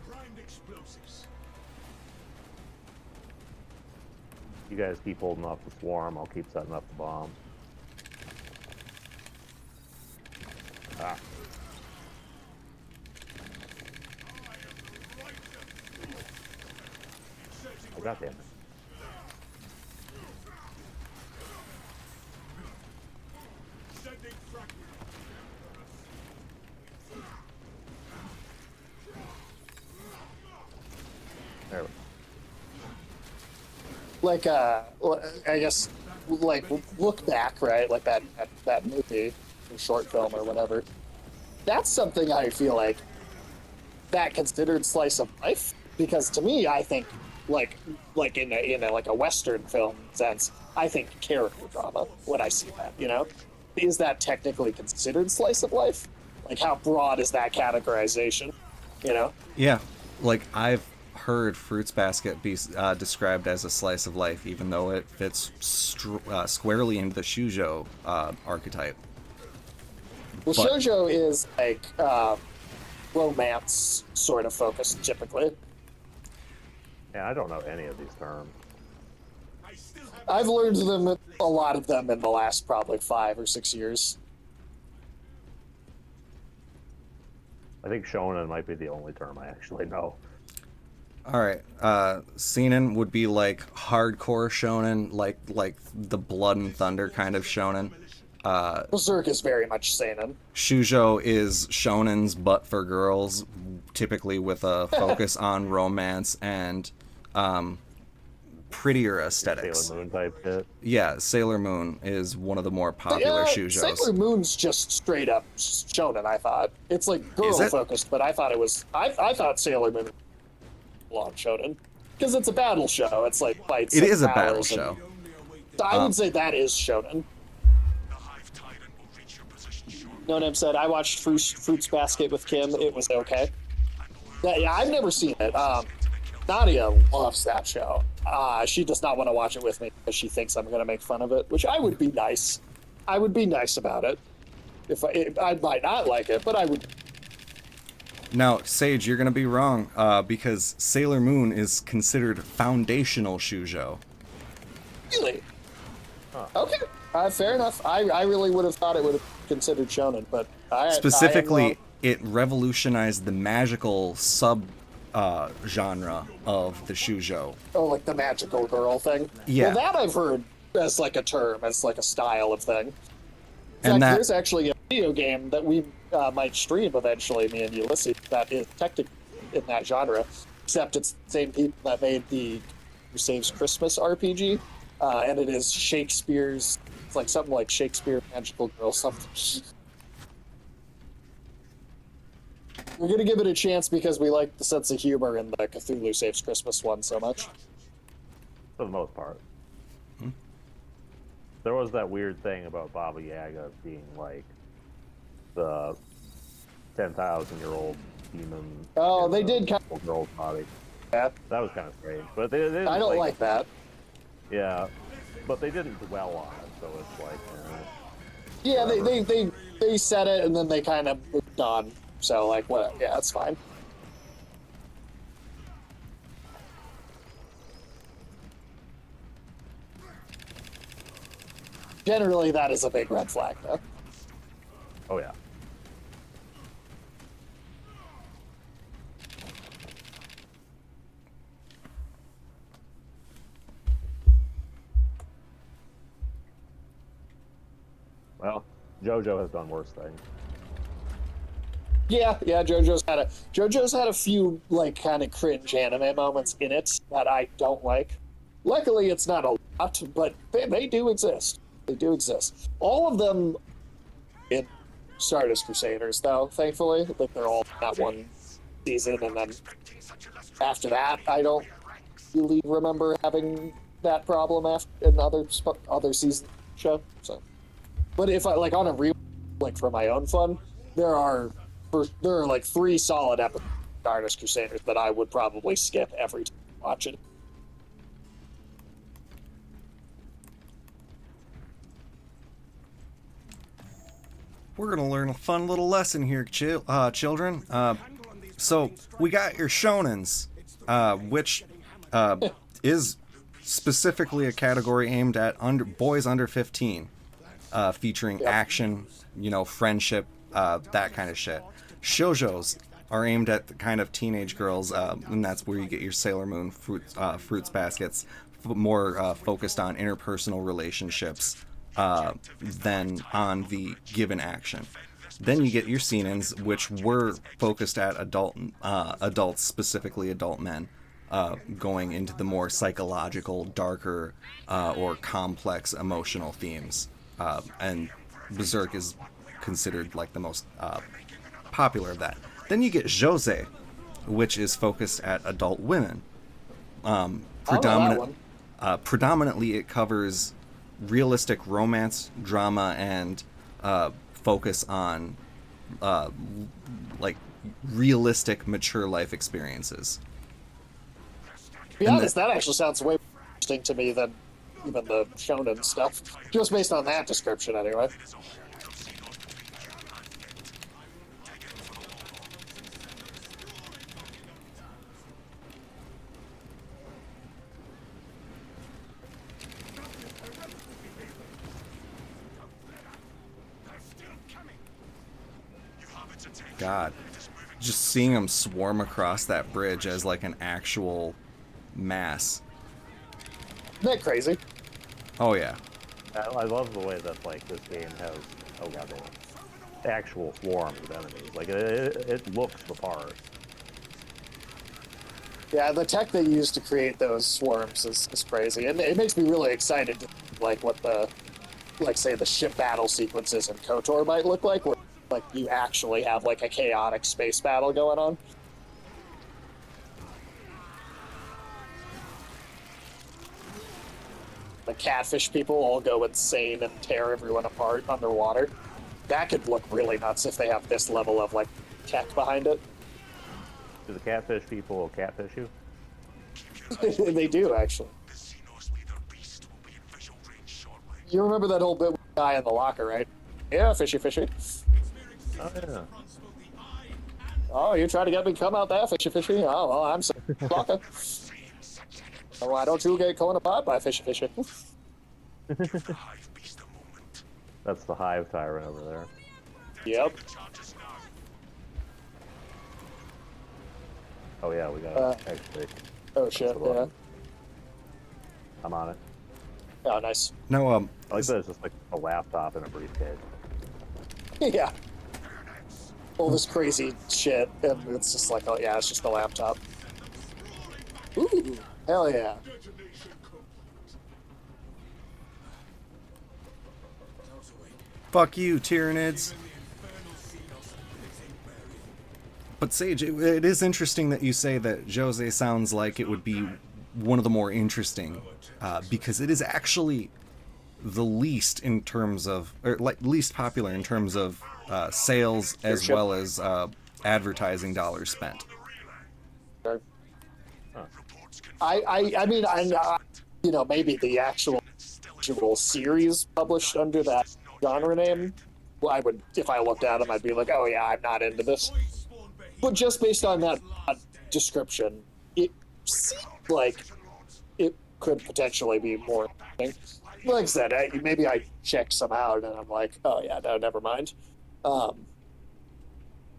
Primed explosives. You guys keep holding off the swarm, I'll keep setting up the bomb. Ah. Oh, god damn it. Sending fragment. There we go. like I guess like look back, right? Like that movie or short film or whatever. That's something I feel like that considered slice of life, because to me I think like in a like a Western film sense, I think character drama when I see that, is that technically considered slice of life? Like how broad is that categorization? Yeah, like I've heard Fruits Basket be described as a slice of life, even though it fits squarely into the shoujo archetype. Well, But- shoujo is like romance sort of focused typically. Yeah, I don't know any of these terms. I still I've learned them, a lot of them, in the last probably 5 or 6 years. I think shonen might be the only term I actually know. All right, seinen would be like hardcore shonen, like the Blood and Thunder kind of shonen. Berserk is very much seinen. Shoujo is shonens, but for girls, typically with a focus on romance and prettier aesthetics. Sailor Moon type shit. Yeah, Sailor Moon is one of the more popular shoujos. Sailor Moon's just straight up shonen. I thought it's like girl focused, but I thought it was. I thought Sailor Moon long shonen because it's a battle show. It's like fights. It is a battles battle show. So I would say that is shonen. No name said I watched Fruits Basket with Kim. It was okay. Yeah, I've never seen it. Nadia loves that show. She does not want to watch it with me because she thinks I'm going to make fun of it, which I would be nice. I would be nice about it. I might not like it, but I would. Now, Sage, you're going to be wrong because Sailor Moon is considered foundational shoujo. Really? Huh. Okay. Fair enough. I really would have thought it would have considered shonen, but specifically, it revolutionized the magical sub genre of the shoujo. Oh, like the magical girl thing? Yeah. Well, that I've heard as like a term, as like a style of thing. In And fact, there's actually a video game that we might stream eventually, me and Ulysses, that is technically in that genre, except it's the same people that made the Who Saves Christmas RPG, and it is Shakespeare's, it's like something like Shakespeare Magical Girl something. We're going to give it a chance because we like the sense of humor in the Cthulhu Saves Christmas one so much. For the most part. There was that weird thing about Baba Yaga being like the 10,000-year-old demon. Oh, they did kind of girl's body. Yeah. That was kind of strange, but they didn't. I don't like that. Yeah, but they didn't dwell on it, so it's like. Yeah, they said it and then they kind of moved on. So like, what? Yeah, that's fine. Generally, that is a big red flag, though. Oh, yeah. Well, JoJo has done worse things. Yeah, JoJo's had a few like kind of cringe anime moments in it that I don't like. Luckily, it's not a lot, but they do exist. They do exist. All of them in Stardust Crusaders, though, thankfully. Like, they're all that one season, and then after that, I don't really remember having that problem after in other season show. So, but if I, like, on a like, for my own fun, there are like 3 solid episodes of Stardust Crusaders that I would probably skip every time I watch it. We're going to learn a fun little lesson here, children. So, we got your shonens, which is specifically a category aimed at boys under 15, featuring action, friendship, that kind of shit. Shoujos are aimed at the kind of teenage girls, and that's where you get your Sailor Moon fruits baskets, more focused on interpersonal relationships than on the given action. Then you get your seinens, which were focused at adults, specifically adult men, going into the more psychological, darker, or complex emotional themes. And Berserk is considered like the most popular of that. Then you get Josei, which is focused at adult women. Predominantly it covers realistic romance, drama, and focus on like realistic mature life experiences. To be honest, that actually sounds way more interesting to me than even the shonen stuff. Just based on that description, anyway. god. Just seeing them swarm across that bridge as like an actual mass. Isn't that crazy? Oh yeah. I love the way that like this game has actual swarms of enemies. Like it looks the part. Yeah, the tech they use to create those swarms is crazy, and it makes me really excited to like what the, like, say, the ship battle sequences in KOTOR might look like, where like you actually have like a chaotic space battle going on. The catfish people all go insane and tear everyone apart underwater. That could look really nuts if they have this level of like tech behind it. Do the catfish people catfish you? They do, actually. The Xenos leader beast will be in visual range shortly. You remember that whole bit with the guy in the locker, right? Yeah, fishy, fishy. Oh yeah. Oh, you trying to get me to come out there, fishy, fishy? Oh, well, I'm so locker. Oh, why don't you get torn apart by fishy, fishy? The hive beast a moment. That's the hive tyrant over there. Yep. Charges now. Oh yeah, we got actually. Oh shit, yeah. I'm on it. Oh, nice. No, I like that it's just like a laptop in a briefcase. Yeah. All this crazy shit, and it's just like, oh yeah, it's just a laptop. Ooh, hell yeah. fuck you, Tyranids. But Sage, it is interesting that you say that Jose sounds like it would be one of the more interesting, because it is actually the least in terms of, or like least popular in terms of sales as well as advertising dollars spent. I mean, you know, maybe the actual series published under that genre name, well, I would, if I looked at them, I'd be like, oh yeah, I'm not into this. But just based on that description, it seemed like it could potentially be more interesting. Like I said, maybe I checked some out and I'm like, oh yeah, no, never mind.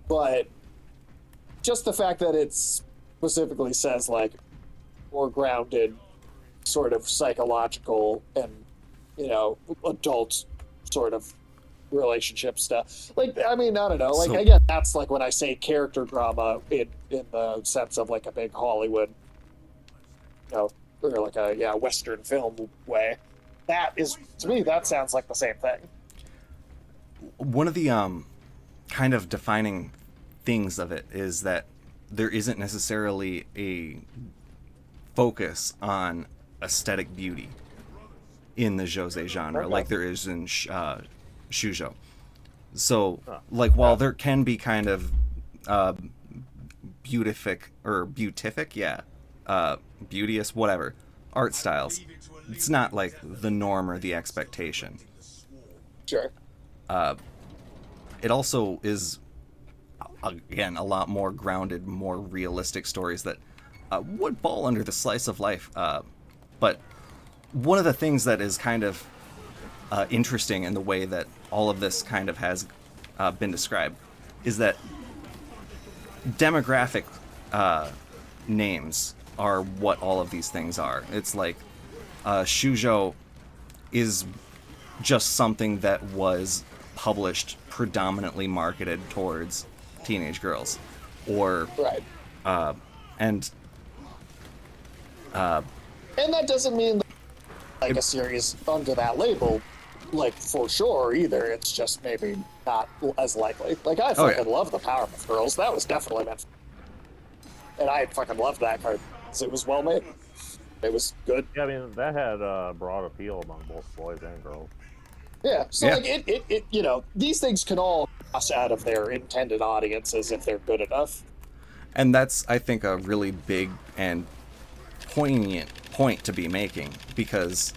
But just the fact that it specifically says like more grounded, sort of psychological and, you know, adult sort of relationship stuff. Like, I mean, I don't know. Like, So, again, that's like when I say character drama in the sense of like a big Hollywood, you know, or like a Western film way. That is, to me, that sounds like the same thing. one of the kind of defining things of it is that there isn't necessarily a focus on aesthetic beauty in the Jose genre, Okay. like there is in Shoujo. So, like, while there can be kind of beautific, beauteous, whatever, art styles, it's not like the norm or the expectation. Sure. It also is, again, a lot more grounded, more realistic stories that would fall under the slice of life. But one of the things that is kind of interesting in the way that all of this kind of has been described is that demographic names are what all of these things are. It's like Shoujo is just something that was published predominantly marketed towards teenage girls, or Right. and And that doesn't mean that, like, a series under that label, like, for sure either. It's just maybe not as likely. Like, I Oh, yeah. fucking love the Powerpuff Girls. That was definitely meant for... And I fucking loved that card because it was well made. It was good. Yeah, I mean that had broad appeal among both boys and girls. Yeah. So, Yeah. like, it, you know, these things can all cross out of their intended audiences if they're good enough. and that's, I think, a really big and poignant point to be making, because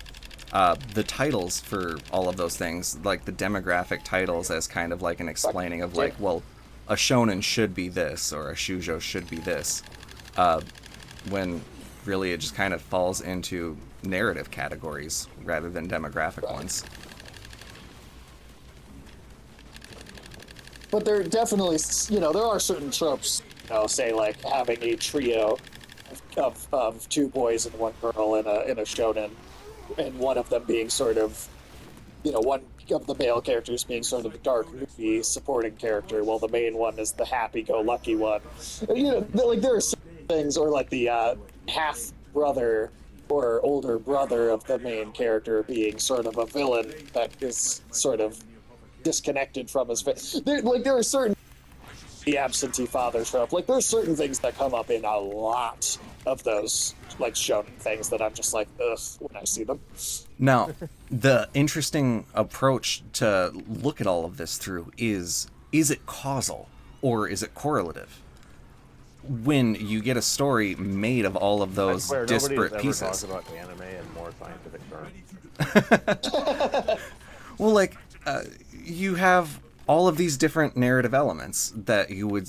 the titles for all of those things, like the demographic titles as kind of like an explaining of like, well, a shonen should be this or a shoujo should be this, when really it just kind of falls into narrative categories rather than demographic ones. but there definitely, there are certain tropes, say like having a trio of two boys and one girl in a shonen, and one of them being sort of, one of the male characters being sort of the dark, moody supporting character, while the main one is the happy-go-lucky one. Like there are certain things, or like the half brother or older brother of the main character being sort of a villain that is sort of disconnected from his face. There are certain the absentee father trope. Like there's certain things that come up in a lot of those like shonen things that I'm just like, ugh, when I see them. Now, the interesting approach to look at all of this through is it causal or is it correlative? When you get a story made of all of those disparate pieces. Nobody's ever talked about anime in more scientific terms. Well, like, you have all of these different narrative elements that you would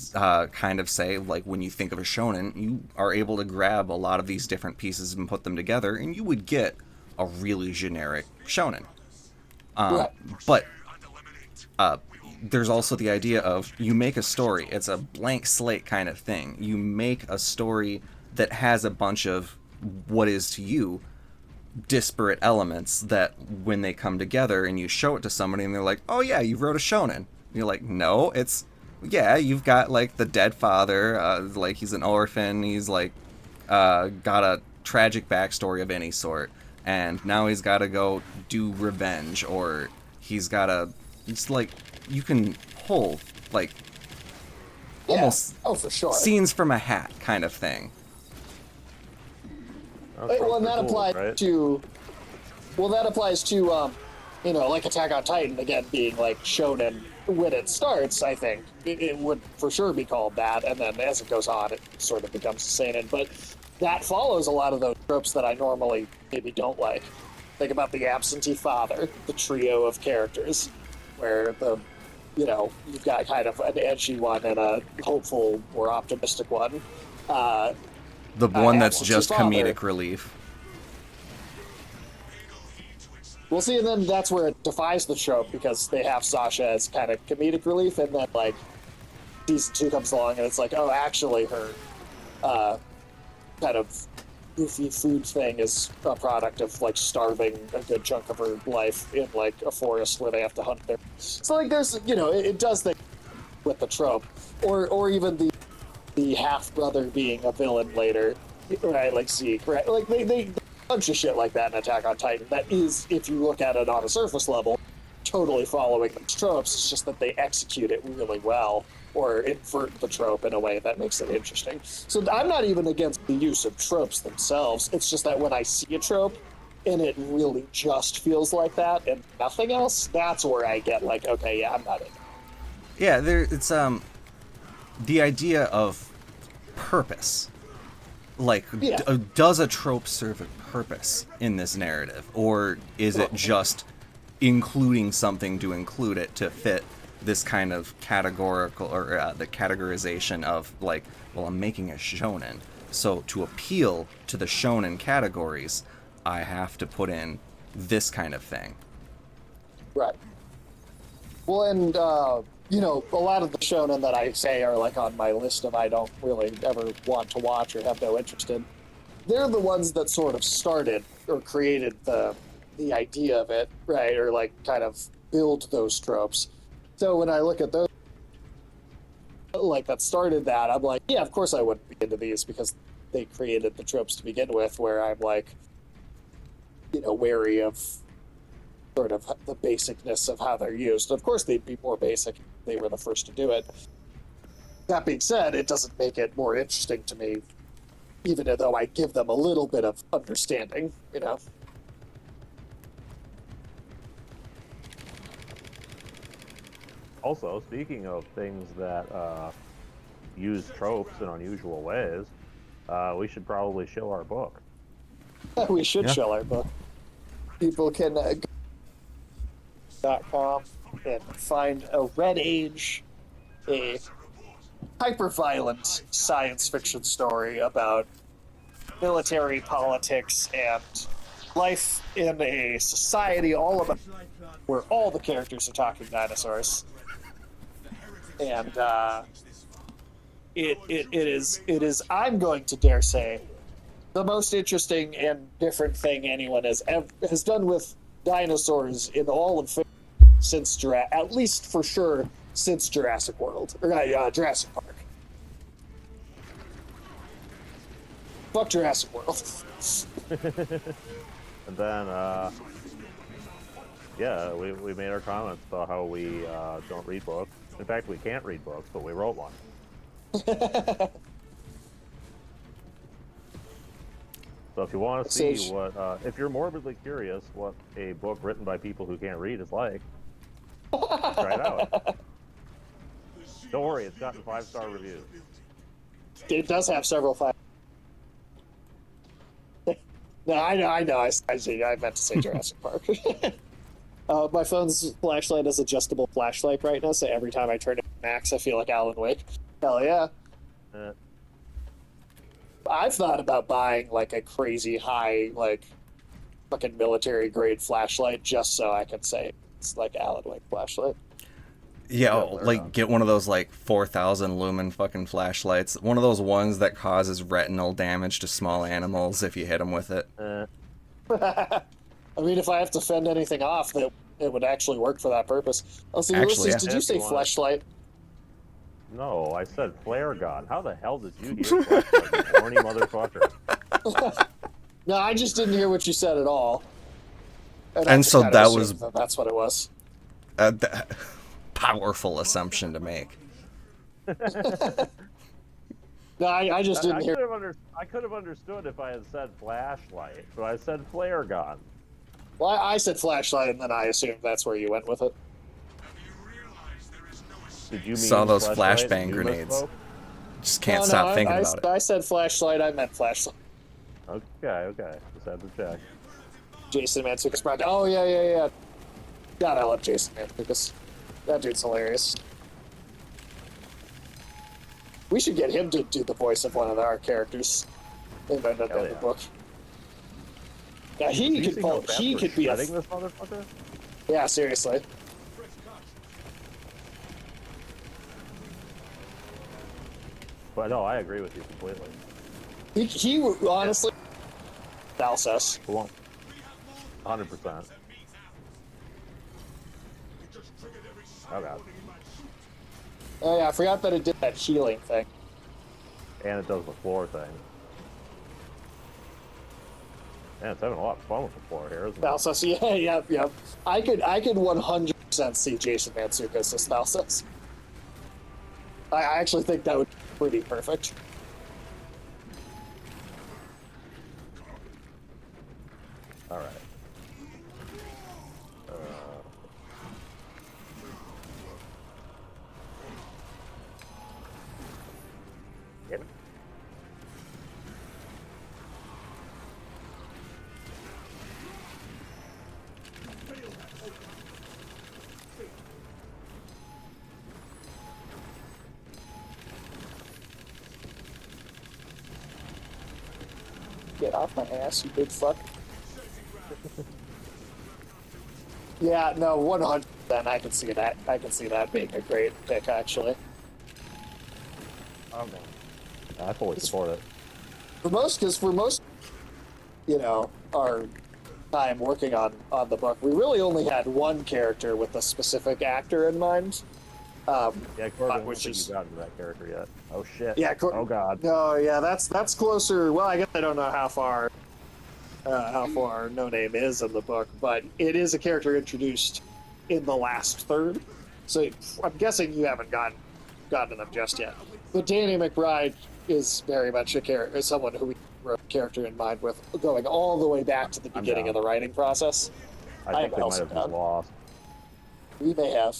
kind of say, like, when you think of a shonen, you are able to grab a lot of these different pieces and put them together, and you would get a really generic shonen. Right. But there's also the idea of you make a story. It's a blank slate kind of thing. You make a story that has a bunch of what is to you disparate elements that when they come together and you show it to somebody and they're like, oh yeah, you wrote a shonen. And you're like, no, it's, yeah, you've got like the dead father, like he's an orphan, he's like got a tragic backstory of any sort, and now he's got to go do revenge, or he's got to, it's like, you can pull like almost for sure. scenes from a hat kind of thing. Well, and that Cool, applies right? to, like Attack on Titan, again, being like shonen when it starts, I think. It would for sure be called that, and then as it goes on, it sort of becomes seinen. But that follows a lot of those tropes that I normally maybe don't like. Think about the absentee father, the trio of characters, where you've got kind of an edgy one and a hopeful or optimistic one. The one that's absentee just father. comedic relief. We'll see, and then that's where it defies the trope, because they have Sasha as kind of comedic relief, and then, like, season 2 comes along, and it's like, oh, actually, her kind of goofy food thing is a product of, like, starving a good chunk of her life in, like, a forest where they have to hunt there. So, like, there's, it does things with the trope. Or even the half-brother being a villain later, right, like Zeke, right? Like, they bunch of shit like that in Attack on Titan that is, if you look at it on a surface level, totally following the tropes. It's just that they execute it really well, or invert the trope in a way that makes it interesting. So I'm not even against the use of tropes themselves. It's just that when I see a trope and it really just feels like that and nothing else, that's where I get like, okay, yeah, I'm not in. Yeah, it's the idea of purpose. Like, Yeah. does a trope serve a purpose in this narrative, or is it just including something to include it to fit this kind of categorical, or the categorization of, like, well, I'm making a shonen, so to appeal to the shonen categories, I have to put in this kind of thing. Right. Well, and, a lot of the shonen that I say are, like, on my list of I don't really ever want to watch or have no interest in, they're the ones that sort of started or created the idea of it, right? Or, like, kind of build those tropes. So when I look at those, like, that started that, I'm like, yeah, of course I wouldn't be into these because they created the tropes to begin with, where I'm, like, wary of sort of the basicness of how they're used. Of course, they'd be more basic if they were the first to do it. That being said, it doesn't make it more interesting to me, even though I give them a little bit of understanding, Also, speaking of things that use tropes in unusual ways, we should probably show our book. We should Yeah. show our book. People can go to .com and find a Red Age, a hyper-violent science fiction story about military politics and life in a society all about where all the characters are talking dinosaurs. and it is I'm going to dare say the most interesting and different thing anyone has done with dinosaurs in all of since at least for sure since Jurassic World or Jurassic Park. Fuck Jurassic World. And then, yeah, we made our comments about how we don't read books. In fact, we can't read books, but we wrote one. So if you want to see what, if you're morbidly curious what a book written by people who can't read is like, try it out. Don't worry, it's gotten 5-star reviews. It does have several 5. No, I know. I meant to say Jurassic Park. My phone's flashlight is adjustable flashlight brightness, so every time I turn it max, I feel like Alan Wake. Hell yeah. I've thought about buying like a crazy high, like fucking military grade flashlight just so I can say it's like Alan Wake flashlight. Yeah, like get one of those like 4,000 lumen fucking flashlights. One of those ones that causes retinal damage to small animals if you hit them with it. I mean, if I have to fend anything off, that it would actually work for that purpose. Also, Actually, Ulysses, did you say flashlight? No, I said flare gun. How the hell did you hear flashlight, you horny motherfucker? No, I just didn't hear what you said at all. And so that was... That's what it was. Powerful assumption to make. No, I just didn't hear. I could have understood if I had said flashlight, but I said flare gun. Well, I said flashlight, and then I assumed that's where you went with it. Did you mean saw those flashbang grenades? Just can't stop thinking about it. I said flashlight. I meant flashlight. Okay. Just had to check. Jason Mantzoukas project. Oh yeah. God, I love Jason Mantzoukas. That dude's hilarious. We should get him to do the voice of one of our characters in the book. Yeah, he could be this motherfucker? Yeah, seriously. But no, I agree with you completely. He honestly, Alsace. 100%. Oh god. Oh yeah, I forgot that it did that healing thing. And it does the floor thing. Man, it's having a lot of fun with the floor here, isn't it? Alsace, yeah. I could 100% see Jason Mantzoukas as Alsace. I actually think that would be pretty perfect. All right. Yep. Get off my ass, you big fuck. Yeah, no, 100%. I can see that. I can see that being a great pick, actually. Oh man, I fully support it. For most, our time working on the book, we really only had one character with a specific actor in mind. Yeah, Corbin, which is you gotten to that character yet? Oh shit. Yeah. Oh god. No, yeah, that's closer. Well, I guess I don't know how far No Name is in the book, but it is a character introduced in the last third. So I'm guessing you haven't gotten to them just yet. But Danny McBride is very much someone who we wrote a character in mind with, going all the way back to the beginning of the writing process. I think they might have just lost. We may have.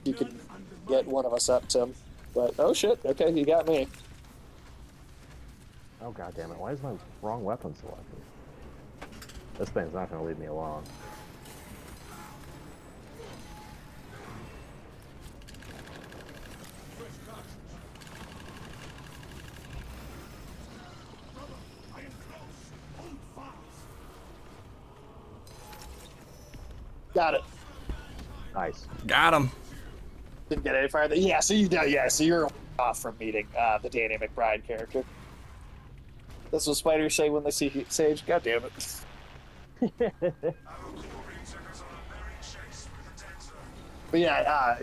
You can get one of us up, Tim. But oh shit! Okay, you got me. Oh god damn it! Why is my wrong weapon selected? This thing's not going to leave me alone. Got it. Nice. Got him. Didn't get any farther. Yeah, so so you're off from meeting the Danny McBride character. That's what spiders say when they see Sage. God damn it. Our core took us on a merry chase with the Tensor. But yeah,